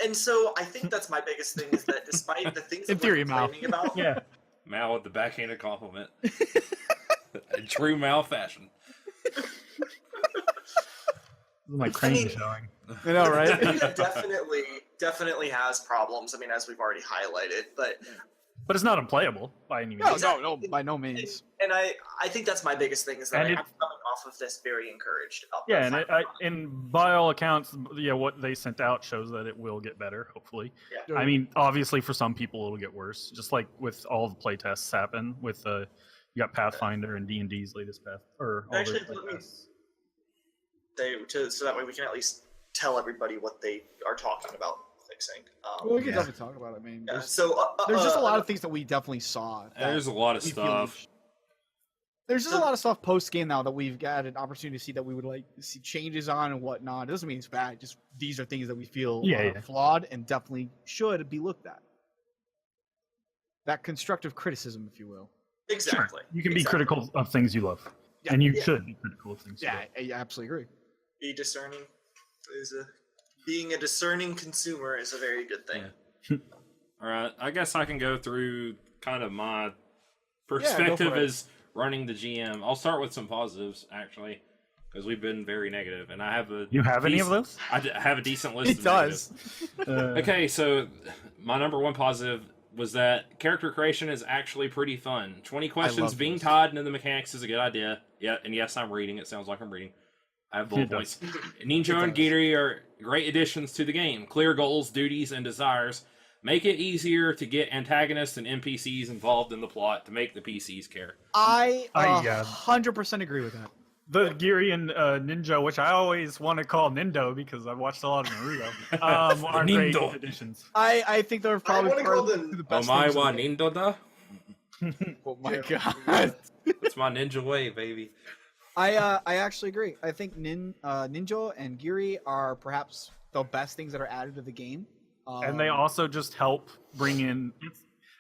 And so I think that's my biggest thing is that despite the things In that theory, we're Mal. complaining about, Yeah. Mal with the backhanded compliment. In true Mal fashion. My crane showing. I know, right? it definitely has problems. I mean, as we've already highlighted, but But it's not unplayable by any means. no, by no means. and I think that's my biggest thing is that And I'm coming off of this very encouraged. About Yeah, the and fact and by all accounts, what they sent out shows that it will get better, hopefully. Yeah. I mean, obviously for some people it'll get worse, just like with all the playtests happen with you got Pathfinder and D&D's latest path or all Actually, their let me- playtests. so that way we can at least tell everybody what they are talking about fixing. Well, we can definitely talk about it. I mean, Yeah, there's, so there's just a lot of things that we definitely saw. that There's a lot of we feel stuff. There's just a lot of stuff post game now that we've got an opportunity to see that we would like to see changes on and whatnot. It doesn't mean it's bad. Just these are things that we feel Yeah. flawed and definitely should be looked at. That constructive criticism, if you will. exactly. You can be Exactly. critical of things you love, Yeah, and you yeah. should be critical of things. Yeah, You love. I absolutely agree. Be discerning being a discerning consumer is a very good thing. Yeah. All right, I guess I can go through kind of my go perspective for it. as running the GM. I'll start with some positives, actually, because we've been very negative, and I have a. You have any of those? I have a decent list. It of does. negatives. Okay, so my number one positive was that character creation is actually pretty fun. 20 questions love being this. tied into the mechanics is a good idea. Yeah, and yes, I'm reading. It sounds like I'm reading. I have bullet It does. points. Ninja and does. Giri are great additions to the game. Clear goals, duties, and desires. Make it easier to get antagonists and NPCs involved in the plot to make the PCs care. I I, 100% agree with that. The Giri and Ninja, which I always want to call Nindo because I've watched a lot of Naruto, are great Nindo. additions. I think they're probably wanna part call of them- the best Oh my things in wa the game. Nindo da? Oh my god. That's my ninja way, baby. I actually agree. I think Ninja and Giri are perhaps the best things that are added to the game. And they also just help bring in.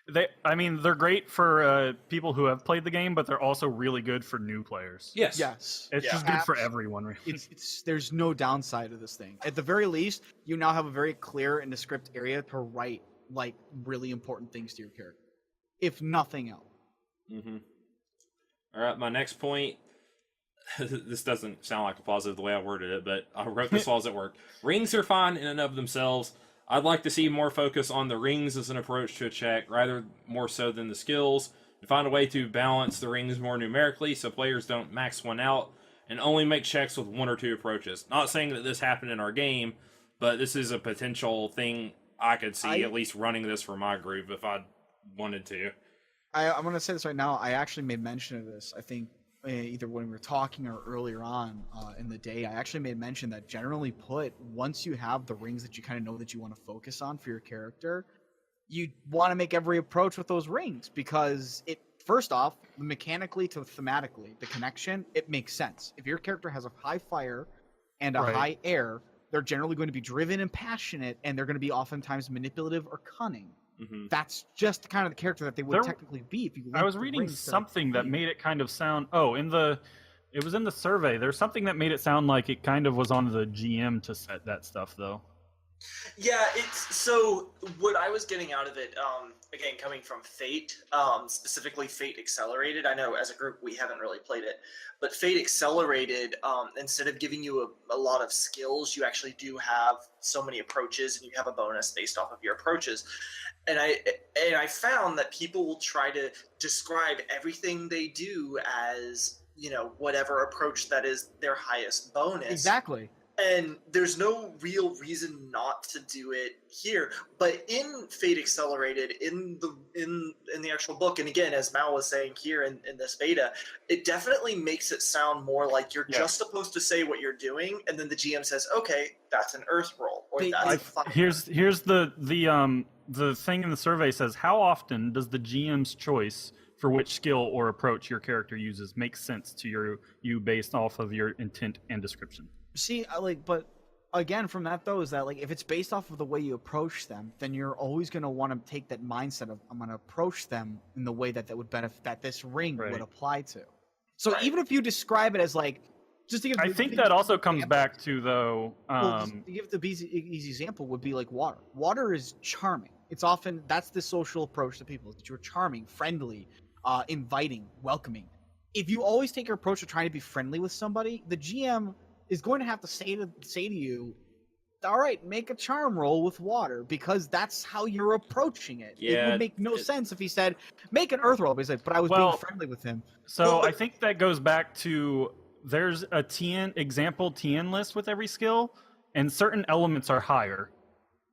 They're great for people who have played the game, but they're also really good for new players. Yes. Yes. It's Yeah. just good for everyone. Really. It's there's no downside to this thing. At the very least, you now have a very clear in the script area to write like really important things to your character. If nothing else. Mm-hmm. All right, my next point. This doesn't sound like a positive the way I worded it, but I wrote this while I was at work. Rings are fine in and of themselves. I'd like to see more focus on the rings as an approach to a check, rather more so than the skills, and find a way to balance the rings more numerically so players don't max one out and only make checks with one or two approaches. Not saying that this happened in our game, but this is a potential thing I could see at least running this for my group if I wanted to. I'm going to say this right now. I actually made mention of this. I think either when we were talking or earlier on in the day, I actually made mention that generally put, once you have the rings that you kind of know that you want to focus on for your character, you want to make every approach with those rings because it, first off, mechanically to thematically, the connection, it makes sense. If your character has a high fire and a Right. high air, they're generally going to be driven and passionate, and they're going to be oftentimes manipulative or cunning. Mm-hmm. That's just the kind of the character that they would There- technically be if you. I linked was the reading rings to something that the- made it kind of sound. It was in the survey. There's something that made it sound like it kind of was on the GM to set that stuff, though. Yeah, it's so what I was getting out of it, again, coming from Fate, specifically Fate Accelerated. I know as a group we haven't really played it, but Fate Accelerated, instead of giving you a lot of skills, you actually do have so many approaches, and you have a bonus based off of your approaches. And I found that people will try to describe everything they do as, whatever approach that is their highest bonus. Exactly. And there's no real reason not to do it here. But in Fate Accelerated, in the actual book, and again, as Mal was saying here in this beta, it definitely makes it sound more like you're just supposed to say what you're doing, and then the GM says, "Okay, that's an Earth roll," or that's a fire. Here's the thing in the survey says, how often does the GM's choice for which skill or approach your character uses make sense to you based off of your intent and description? See, but again, from that though, is that if it's based off of the way you approach them, then you're always going to want to take that mindset of I'm going to approach them in the way that would benefit, that this ring would apply to. So even if you describe it as just to give, I think that also comes back to though. To give the easy example would be like water. Water is charming. It's often that's the social approach to people, that you're charming, friendly, inviting, welcoming. If you always take your approach to trying to be friendly with somebody, the GM is going to have to say to you, all right, make a charm roll with water, because that's how you're approaching it. Yeah, it would make no sense if he said, make an earth roll. But he's like, but I was being friendly with him. So I think that goes back to there's a example TN list with every skill, and certain elements are higher.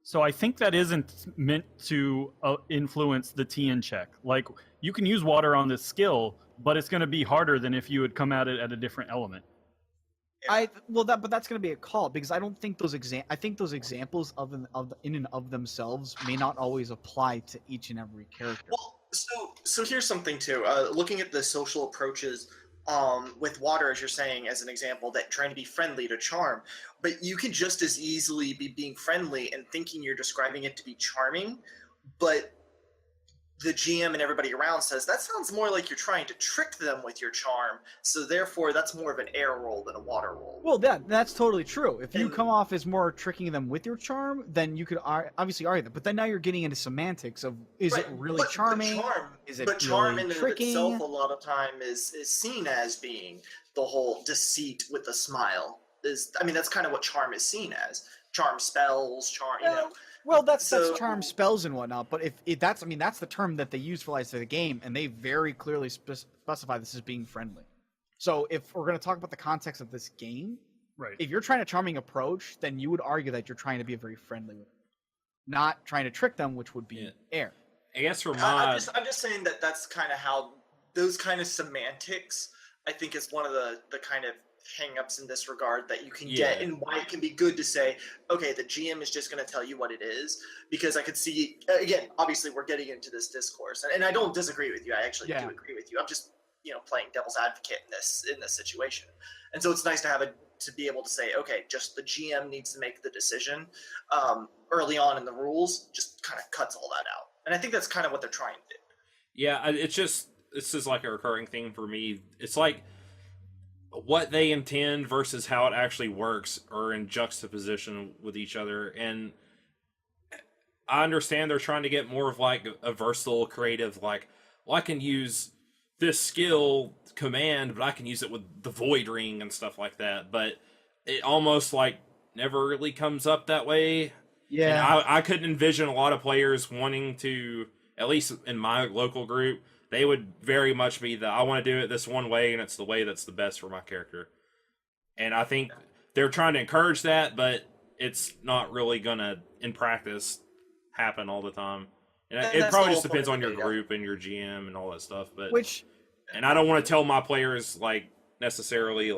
So I think that isn't meant to influence the TN check. Like, you can use water on this skill, but it's going to be harder than if you had come at it at a different element. But that's going to be a call, because I don't think those examples in and of themselves may not always apply to each and every character. Well, so here's something too. Looking at the social approaches, with water, as you're saying, as an example, that trying to be friendly to charm, but you could just as easily be being friendly and thinking you're describing it to be charming, but the GM and everybody around says that sounds more like you're trying to trick them with your charm, so therefore that's more of an air roll than a water roll. Well, that's totally true. If you come off as more tricking them with your charm, then you could obviously argue that. But then now you're getting into semantics of is it really charming? Is it charm really in and of tricking? itself a lot of time is seen as being the whole deceit with a smile. That's kind of what charm is seen as. Charm spells, Well, that's charm spells and whatnot, but if that's the term that they use for the game, and they very clearly specify this as being friendly. So if we're going to talk about the context of this game, right? If you're trying to charming approach, then you would argue that you're trying to be very friendly with them, not trying to trick them, which would be air. I guess for I'm just saying that's kind of how those kind of semantics, I think, is one of the kind of hang-ups in this regard that you can get, and why it can be good to say, okay, the GM is just going to tell you what it is, because I could see, again, obviously we're getting into this discourse, and I don't disagree with you. I actually do agree with you. I'm just playing devil's advocate in this situation, and so it's nice to be able to say, okay, just the GM needs to make the decision early on in the rules, just kind of cuts all that out, and I think that's kind of what they're trying to do. Yeah, this is like a recurring thing for me. It's like what they intend versus how it actually works are in juxtaposition with each other, and I understand they're trying to get more of like a versatile, creative, I can use this skill command, but I can use it with the void ring and stuff like that, but it almost never really comes up that way. Yeah, and I couldn't envision a lot of players wanting to, at least in my local group, they would very much be I want to do it this one way, and it's the way that's the best for my character. And I think they're trying to encourage that, but it's not really going to, in practice, happen all the time. And it probably just depends on your group and your GM and all that stuff. And I don't want to tell my players, necessarily,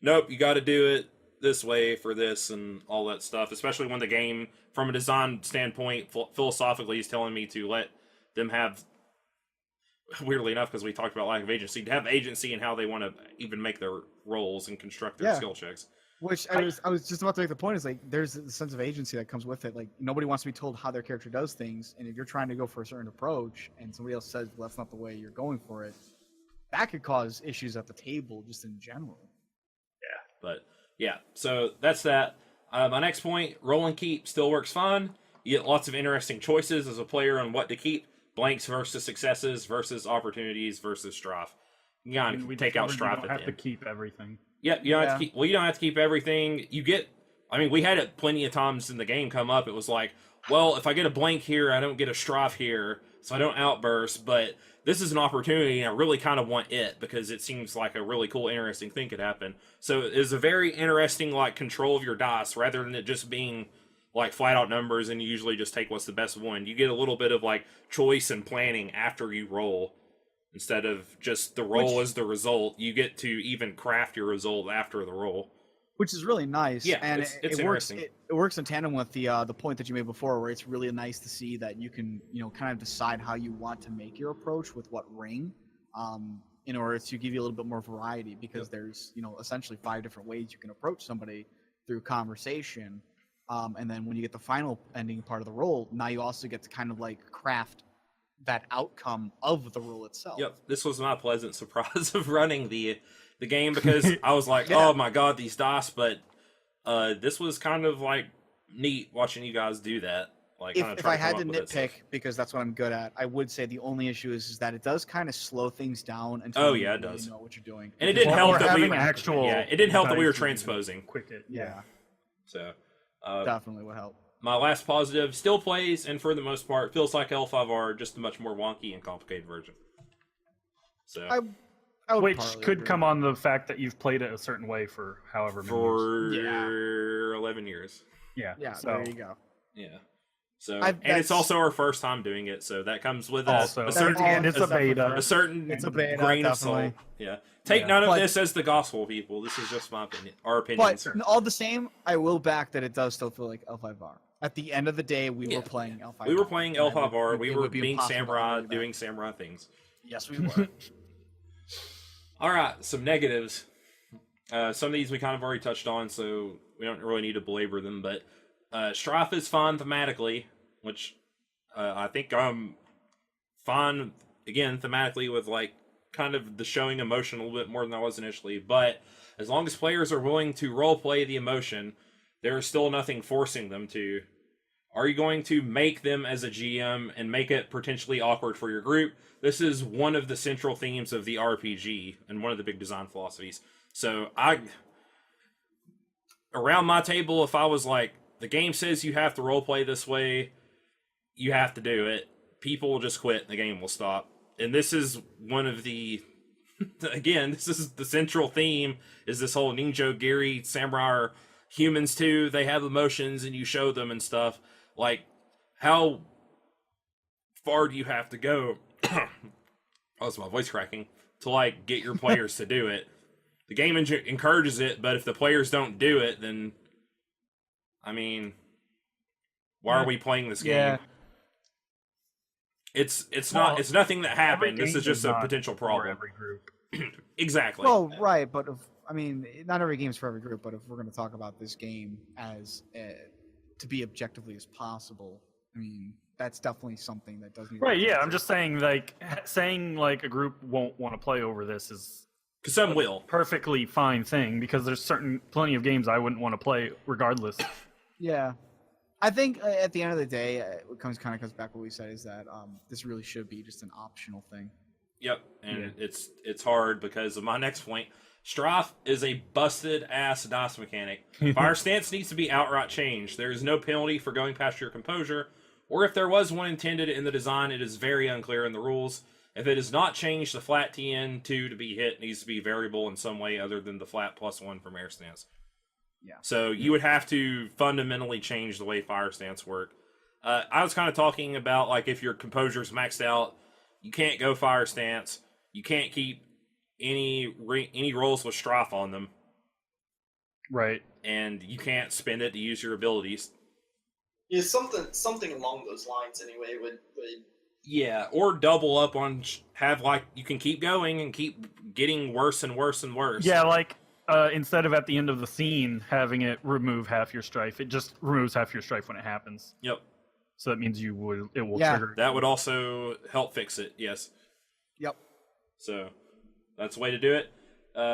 nope, you got to do it this way for this and all that stuff, especially when the game, from a design standpoint, philosophically is telling me to let them have, weirdly enough, because we talked about lack of agency, to have agency in how they want to even make their rolls and construct their skill checks. Which I was just about to make the point is there's a sense of agency that comes with it. Nobody wants to be told how their character does things, and if you're trying to go for a certain approach and somebody else says, well, that's not the way you're going for it, that could cause issues at the table just in general. Yeah, but yeah, so that's that. My next point, roll and keep still works fine. You get lots of interesting choices as a player on what to keep. Blanks versus successes versus opportunities versus strife. You gotta take out strife at the end. You don't have to keep everything. Yep, you don't have to keep. Well, you don't have to keep everything. You get. I mean, we had it plenty of times in the game come up. It was like, well, if I get a blank here, I don't get a strife here, so I don't outburst. But this is an opportunity, and I really kind of want it because it seems like a really cool, interesting thing could happen. So it's a very interesting like control of your dice rather than it just being like flat out numbers, and you usually just take what's the best one. You get a little bit of like choice and planning after you roll. Instead of just the roll as the result, you get to even craft your result after the roll. Which is really nice. Yeah, and it's it works. interesting. It works in tandem with the point that you made before, where it's really nice to see that you can, kind of decide how you want to make your approach with what ring, in order to give you a little bit more variety. Because there's, essentially 5 different ways you can approach somebody through conversation, and then when you get the final ending part of the roll, now you also get to kind of like craft that outcome of the rule itself. Yep, this was my pleasant surprise of running the game because I was like, oh my god, these dice, but this was kind of like neat watching you guys do that. Like, if I had to nitpick, because that's what I'm good at, I would say the only issue is that it does kind of slow things down until you really know what you're doing. And it didn't help that we it didn't help that we were transposing. Quick it. Yeah. So definitely would help. My last positive, still plays, and for the most part, feels like L5R, just a much more wonky and complicated version. So, I would which partly could agree. come on the fact that you've played it a certain way for however many years. 11 years. Yeah, so, there you go. Yeah. So, and it's also our first time doing it, so that comes with a certain and it's a beta. a certain It's a beta, grain of definitely. salt. Yeah. Take none of this as the gospel, people. This is just my opinion. Our opinions. But all the same, I will back that it does still feel like L5R. At the end of the day, we were playing L5R. We were playing L5R. We were be being impossible samurai, to doing samurai things. Yes, we were. All right, some negatives. Some of these we kind of already touched on, so we don't really need to belabor them. But strife is fun thematically, which I think I'm fine again thematically with like kind of the showing emotion a little bit more than I was initially. But as long as players are willing to role play the emotion, there is still nothing forcing them to. Are you going to make them as a GM and make it potentially awkward for your group? This is one of the central themes of the RPG and one of the big design philosophies. So around my table, if I was like, the game says you have to roleplay this way, you have to do it. People will just quit and the game will stop. And this is one of the, again, this is the central theme, is this whole ninja, giri, samurai are humans too. They have emotions and you show them and stuff. Like, how far do you have to go? Oh, that's my voice cracking. To, like, get your players to do it. The game encourages it, but if the players don't do it, then, I mean, why are we playing this game? Yeah. It's nothing that happened. This is just a potential problem. Every group. Exactly. Well, right, but not every game's for every group, but if we're going to talk about this game as to be objectively as possible, I mean, that's definitely something that doesn't. Right. Yeah, I'm just saying, saying a group won't want to play over this is because some will. Perfectly fine thing, because there's plenty of games I wouldn't want to play regardless. Yeah. I think at the end of the day, it comes back to what we said, is that this really should be just an optional thing. Yep, and it's hard because of my next point. Strife is a busted-ass dice mechanic. Fire stance needs to be outright changed. There is no penalty for going past your composure, or if there was one intended in the design, it is very unclear in the rules. If it is not changed, the flat TN2 to be hit needs to be variable in some way other than the flat +1 from air stance. Yeah. So you would have to fundamentally change the way fire stance work. I was kind of talking about, like, if your composure's maxed out, you can't go fire stance. You can't keep any rolls with strife on them. Right. And you can't spend it to use your abilities. Yeah, something along those lines anyway would Yeah, or double up on you can keep going and keep getting worse and worse and worse. Yeah, instead of at the end of the scene having it remove half your strife, it just removes half your strife when it happens. Yep. So that means it will trigger. That would also help fix it, yes. Yep. So that's the way to do it.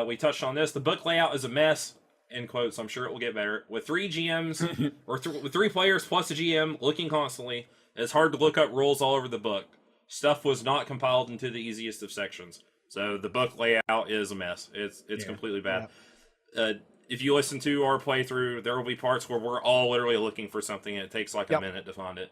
We touched on this. The book layout is a mess, in quotes, I'm sure it will get better. With 3 GMs, or with 3 players plus a GM looking constantly, it's hard to look up rules all over the book. Stuff was not compiled into the easiest of sections. So the book layout is a mess. It's completely bad. Yeah. If you listen to our playthrough, there will be parts where we're all literally looking for something and it takes like a minute to find it.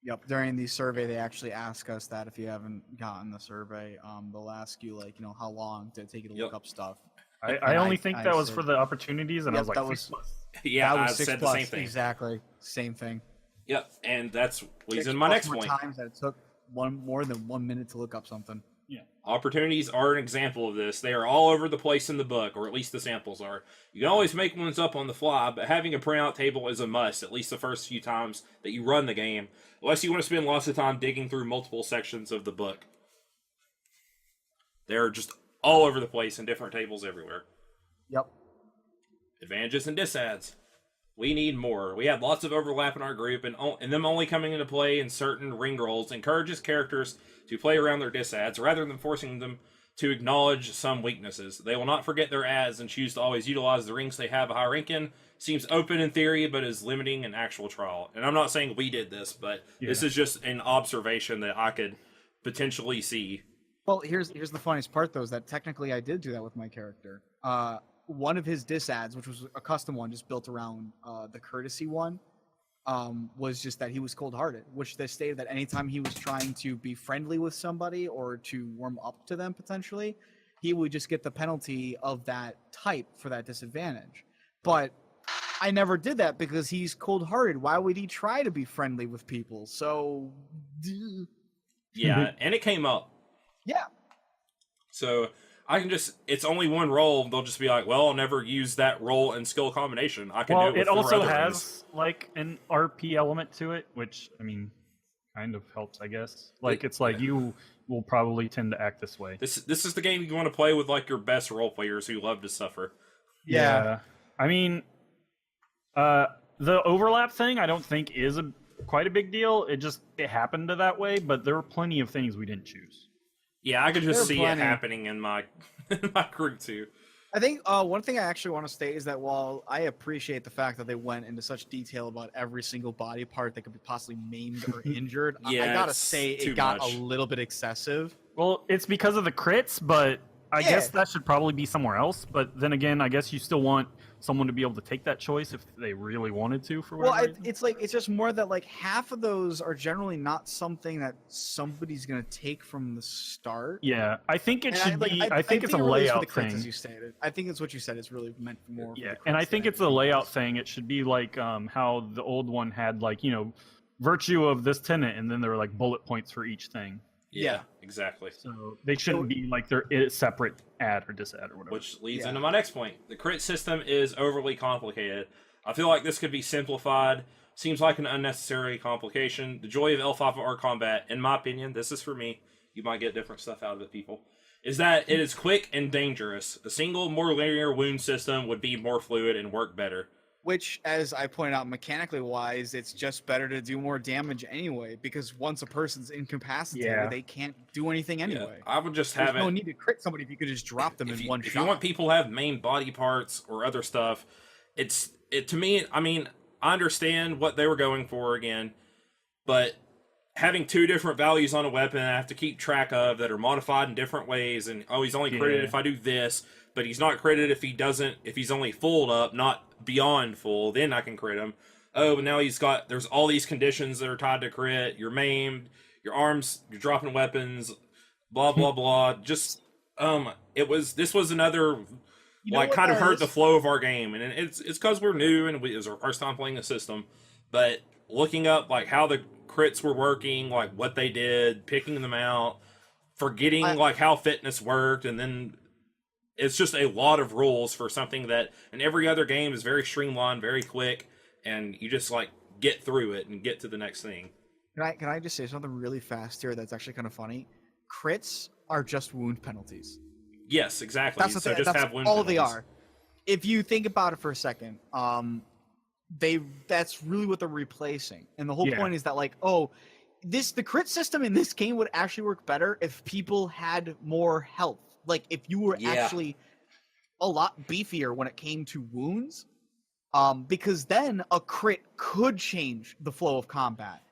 Yep. During the survey, they actually ask us that if you haven't gotten the survey, they'll ask you, like, how long did it take you to look up stuff. I only think that was for the opportunities, and I was like, that was, yeah, that was I 6 said plus. the same thing. Exactly. Same thing. Yep, and that's leads 6 into my next more point. Times that it took more than 1 minute to look up something. Yeah. Opportunities are an example of this. They are all over the place in the book, or at least the samples are. You can always make ones up on the fly, but having a printout table is a must, at least the first few times that you run the game, unless you want to spend lots of time digging through multiple sections of the book. They're just all over the place in different tables everywhere. Yep. Advantages and disadvantages. We need more. We have lots of overlap in our group, and them only coming into play in certain ring rolls encourages characters to play around their disads rather than forcing them to acknowledge some weaknesses. They will not forget their ads and choose to always utilize the rings they have a high rank in. Seems open in theory, but is limiting in actual trial. And I'm not saying we did this, but this is just an observation that I could potentially see. Well, here's the funniest part, though, is that technically I did do that with my character. One of his disads, which was a custom one, just built around the courtesy one, was just that he was cold-hearted, which they stated that anytime he was trying to be friendly with somebody or to warm up to them potentially, he would just get the penalty of that type for that disadvantage. But I never did that because he's cold-hearted. Why would he try to be friendly with people? So, yeah, and it came up. Yeah. So I can just, it's only one roll. They'll just be like, well, I'll never use that roll and skill combination. I can do it with it also other has rings. like an RP element to it, which, I mean, kind of helps, I guess. Like, it's like you will probably tend to act this way. This is the game you want to play with like your best role players who love to suffer. Yeah. I mean, the overlap thing I don't think is quite a big deal. It happened that way, but there were plenty of things we didn't choose. Yeah, I could just see plenty. it happening in my my group too. I think one thing I actually want to state is that while I appreciate the fact that they went into such detail about every single body part that could be possibly maimed or injured, I gotta say it got a little bit excessive. Well, it's because of the crits, but I guess that should probably be somewhere else. But then again, I guess you still want someone to be able to take that choice if they really wanted to, for whatever reason. It's just more that like half of those are generally not something that somebody's gonna take from the start. Yeah, I think it should be. I think it's a layout thing. As you stated, I think it's what you said. It's really meant for more. Yeah, and I think it's a layout thing. It should be like how the old one had, like, virtue of this tenant, and then there were like bullet points for each thing. Yeah, exactly. So they shouldn't be like they're separate ad or disad or whatever. Which leads into my next point. The crit system is overly complicated. I feel like this could be simplified. Seems like an unnecessary complication. The joy of L5R combat, in my opinion, this is for me, you might get different stuff out of it, people, is that it is quick and dangerous. A single, more linear wound system would be more fluid and work better. Which, as I pointed out, mechanically wise, it's just better to do more damage anyway, because once a person's incapacitated, they can't do anything anyway. I would just have no need to crit somebody if you could just drop them in one shot. If you want people to have main body parts or other stuff, to me, I mean, I understand what they were going for again, but having 2 different values on a weapon I have to keep track of that are modified in different ways, and he's only critted if I do this, but he's not critted if he's only fulled up, not beyond full, then I can crit him. Oh, but now there's all these conditions that are tied to crit. You're maimed, your arms, you're dropping weapons, blah blah blah. Just this was another kind of hurt the flow of our game, and it's because we're new and it was our first time playing the system. But looking up like how the crits were working, like what they did, picking them out, forgetting like how fitness worked, and then it's just a lot of rules for something that in every other game is very streamlined, very quick, and you just like get through it and get to the next thing. Can I just say something really fast here that's actually kind of funny? Crits are just wound penalties. Yes, exactly. That's have wound all penalties. they are. If you think about it for a second, that's really what they're replacing. And the whole point is that like, the crit system in this game would actually work better if people had more health. Like if you were actually a lot beefier when it came to wounds, because then a crit could change the flow of combat.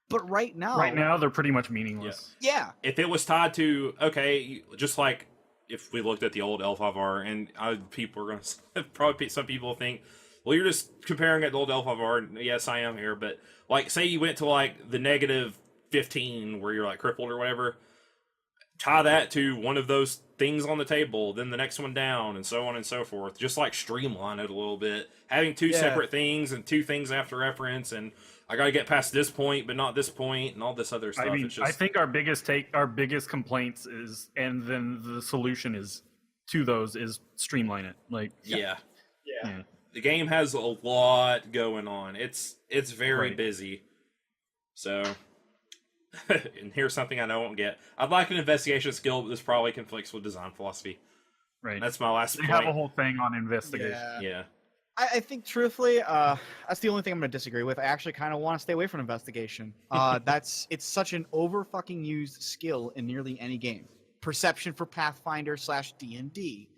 But right now they're pretty much meaningless. yeah, If it was tied to, okay, just like if we looked at the old L5R, and people are going to, probably some people think, well, you're just comparing it to old L5R, and yes, I am here, but like, say you went to like the negative 15 where you're like crippled or whatever, tie that to one of those things on the table, then the next one down, and so on and so forth. Just like streamline it a little bit. Having two separate things and two things after reference, and I gotta get past this point, but not this point, and all this other stuff. I mean, it's just... I think our biggest complaints is, and then the solution is to those is streamline it. Like, yeah. yeah. The game has a lot going on. It's very Right. busy. So, and here's something I know I won't get. I'd like an investigation skill, but this probably conflicts with design philosophy. Right. That's my last They point. have a whole thing on investigation. Yeah. I think truthfully, that's the only thing I'm going to disagree with. I actually kind of want to stay away from investigation. It's such an over fucking used skill in nearly any game. Perception for Pathfinder / D&D,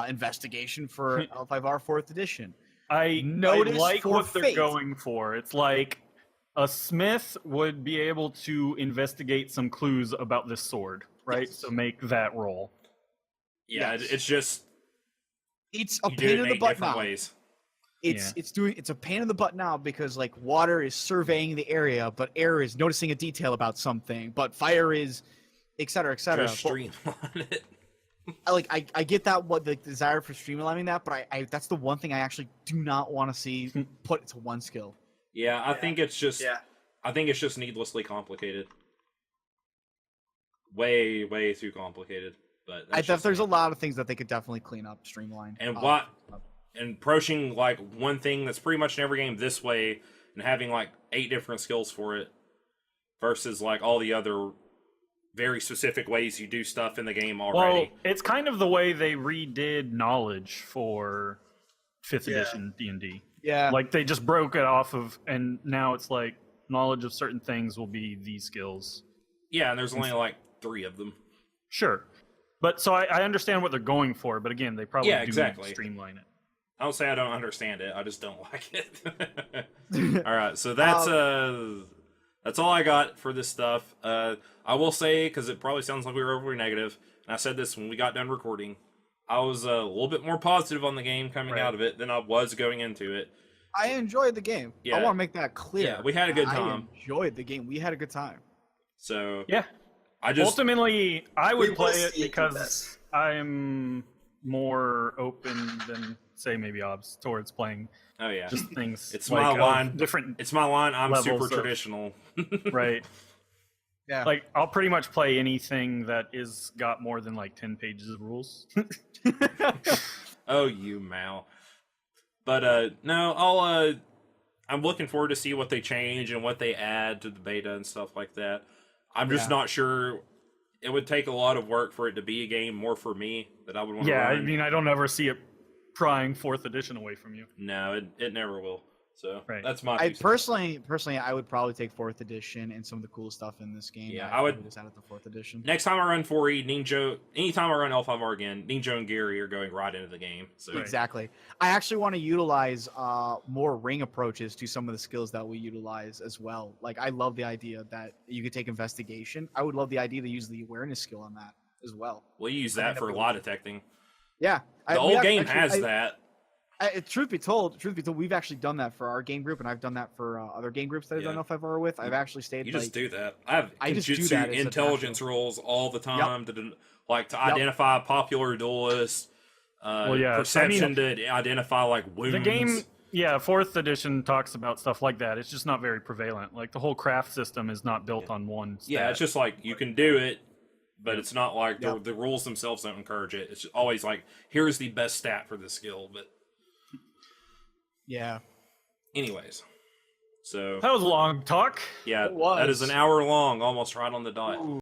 investigation for L5R 4th edition. I Notice like for what they're fate. going for. It's like a smith would be able to investigate some clues about this sword, right? Yes. So make that roll. Yeah, Yes. it's just It's a you do pain it in in the 8 butt different now. ways. It's a pain in the butt now because like water is surveying the area, but air is noticing a detail about something, but fire is, et cetera, et cetera. Just streamline it. I get that, what the desire for streamlining that, but I that's the one thing I actually do not want to see put into one skill. Yeah, I think it's just Yeah. I think it's just needlessly complicated. Way too complicated. But I thought there's a lot of things that they could definitely clean up, streamline. And and approaching like one thing that's pretty much in every game this way and having like 8 different skills for it versus like all the other very specific ways you do stuff in the game already. Well, it's kind of the way they redid knowledge for 5th edition D&D. Yeah. Like they just broke it off of, and now it's like knowledge of certain things will be these skills. Yeah, and there's only like 3 of them. Sure. But so I understand what they're going for, but again, they probably do exactly. streamline it. I don't say I don't understand it. I just don't like it. All right, so that's all I got for this stuff. I will say, because it probably sounds like we were overly negative, and I said this when we got done recording, I was a little bit more positive on the game coming out of it than I was going into it. I enjoyed the game. Yeah. I want to make that clear. Yeah, we had a good time. I enjoyed the game. We had a good time. So Yeah. Ultimately, I would play it because I'm more open than, say, maybe Obs towards playing just things. It's like, my line. Different It's my line. I'm super levels of- traditional. right. Yeah. Like I'll pretty much play anything that is got more than like 10 pages of rules. Oh, you Mal. But no, I'm looking forward to see what they change and what they add to the beta and stuff like that. I'm just not sure. It would take a lot of work for it to be a game more for me that I would want to run. I mean, I don't ever see it prying 4th edition away from you. No, it never will. So that's my. I personally, I would probably take 4th edition and some of the cool stuff in this game. Yeah, I would just add it to 4th edition. Next time I run 4E, Ninja, anytime I run L5R again, Ninja and Gary are going right into the game. So Exactly. I actually want to utilize more ring approaches to some of the skills that we utilize as well. Like, I love the idea that you could take investigation. I would love the idea to use the awareness skill on that as well. We'll use that for lie detecting. Yeah. The whole game has that. Truth be told, we've actually done that for our game group, and I've done that for other game groups that I've done L5R with. I've actually stayed. You just do that. I just do Kenjutsu that as a intelligence rolls all the time to identify popular duelists. Perception to identify like wounds. The game, 4th edition talks about stuff like that. It's just not very prevalent. Like the whole craft system is not built on one stat. Yeah, it's just like you can do it, but it's not like the rules themselves don't encourage it. It's always like, here's the best stat for this skill. But yeah. Anyways, so that was a long talk. Yeah, that is an hour long, almost right on the dot.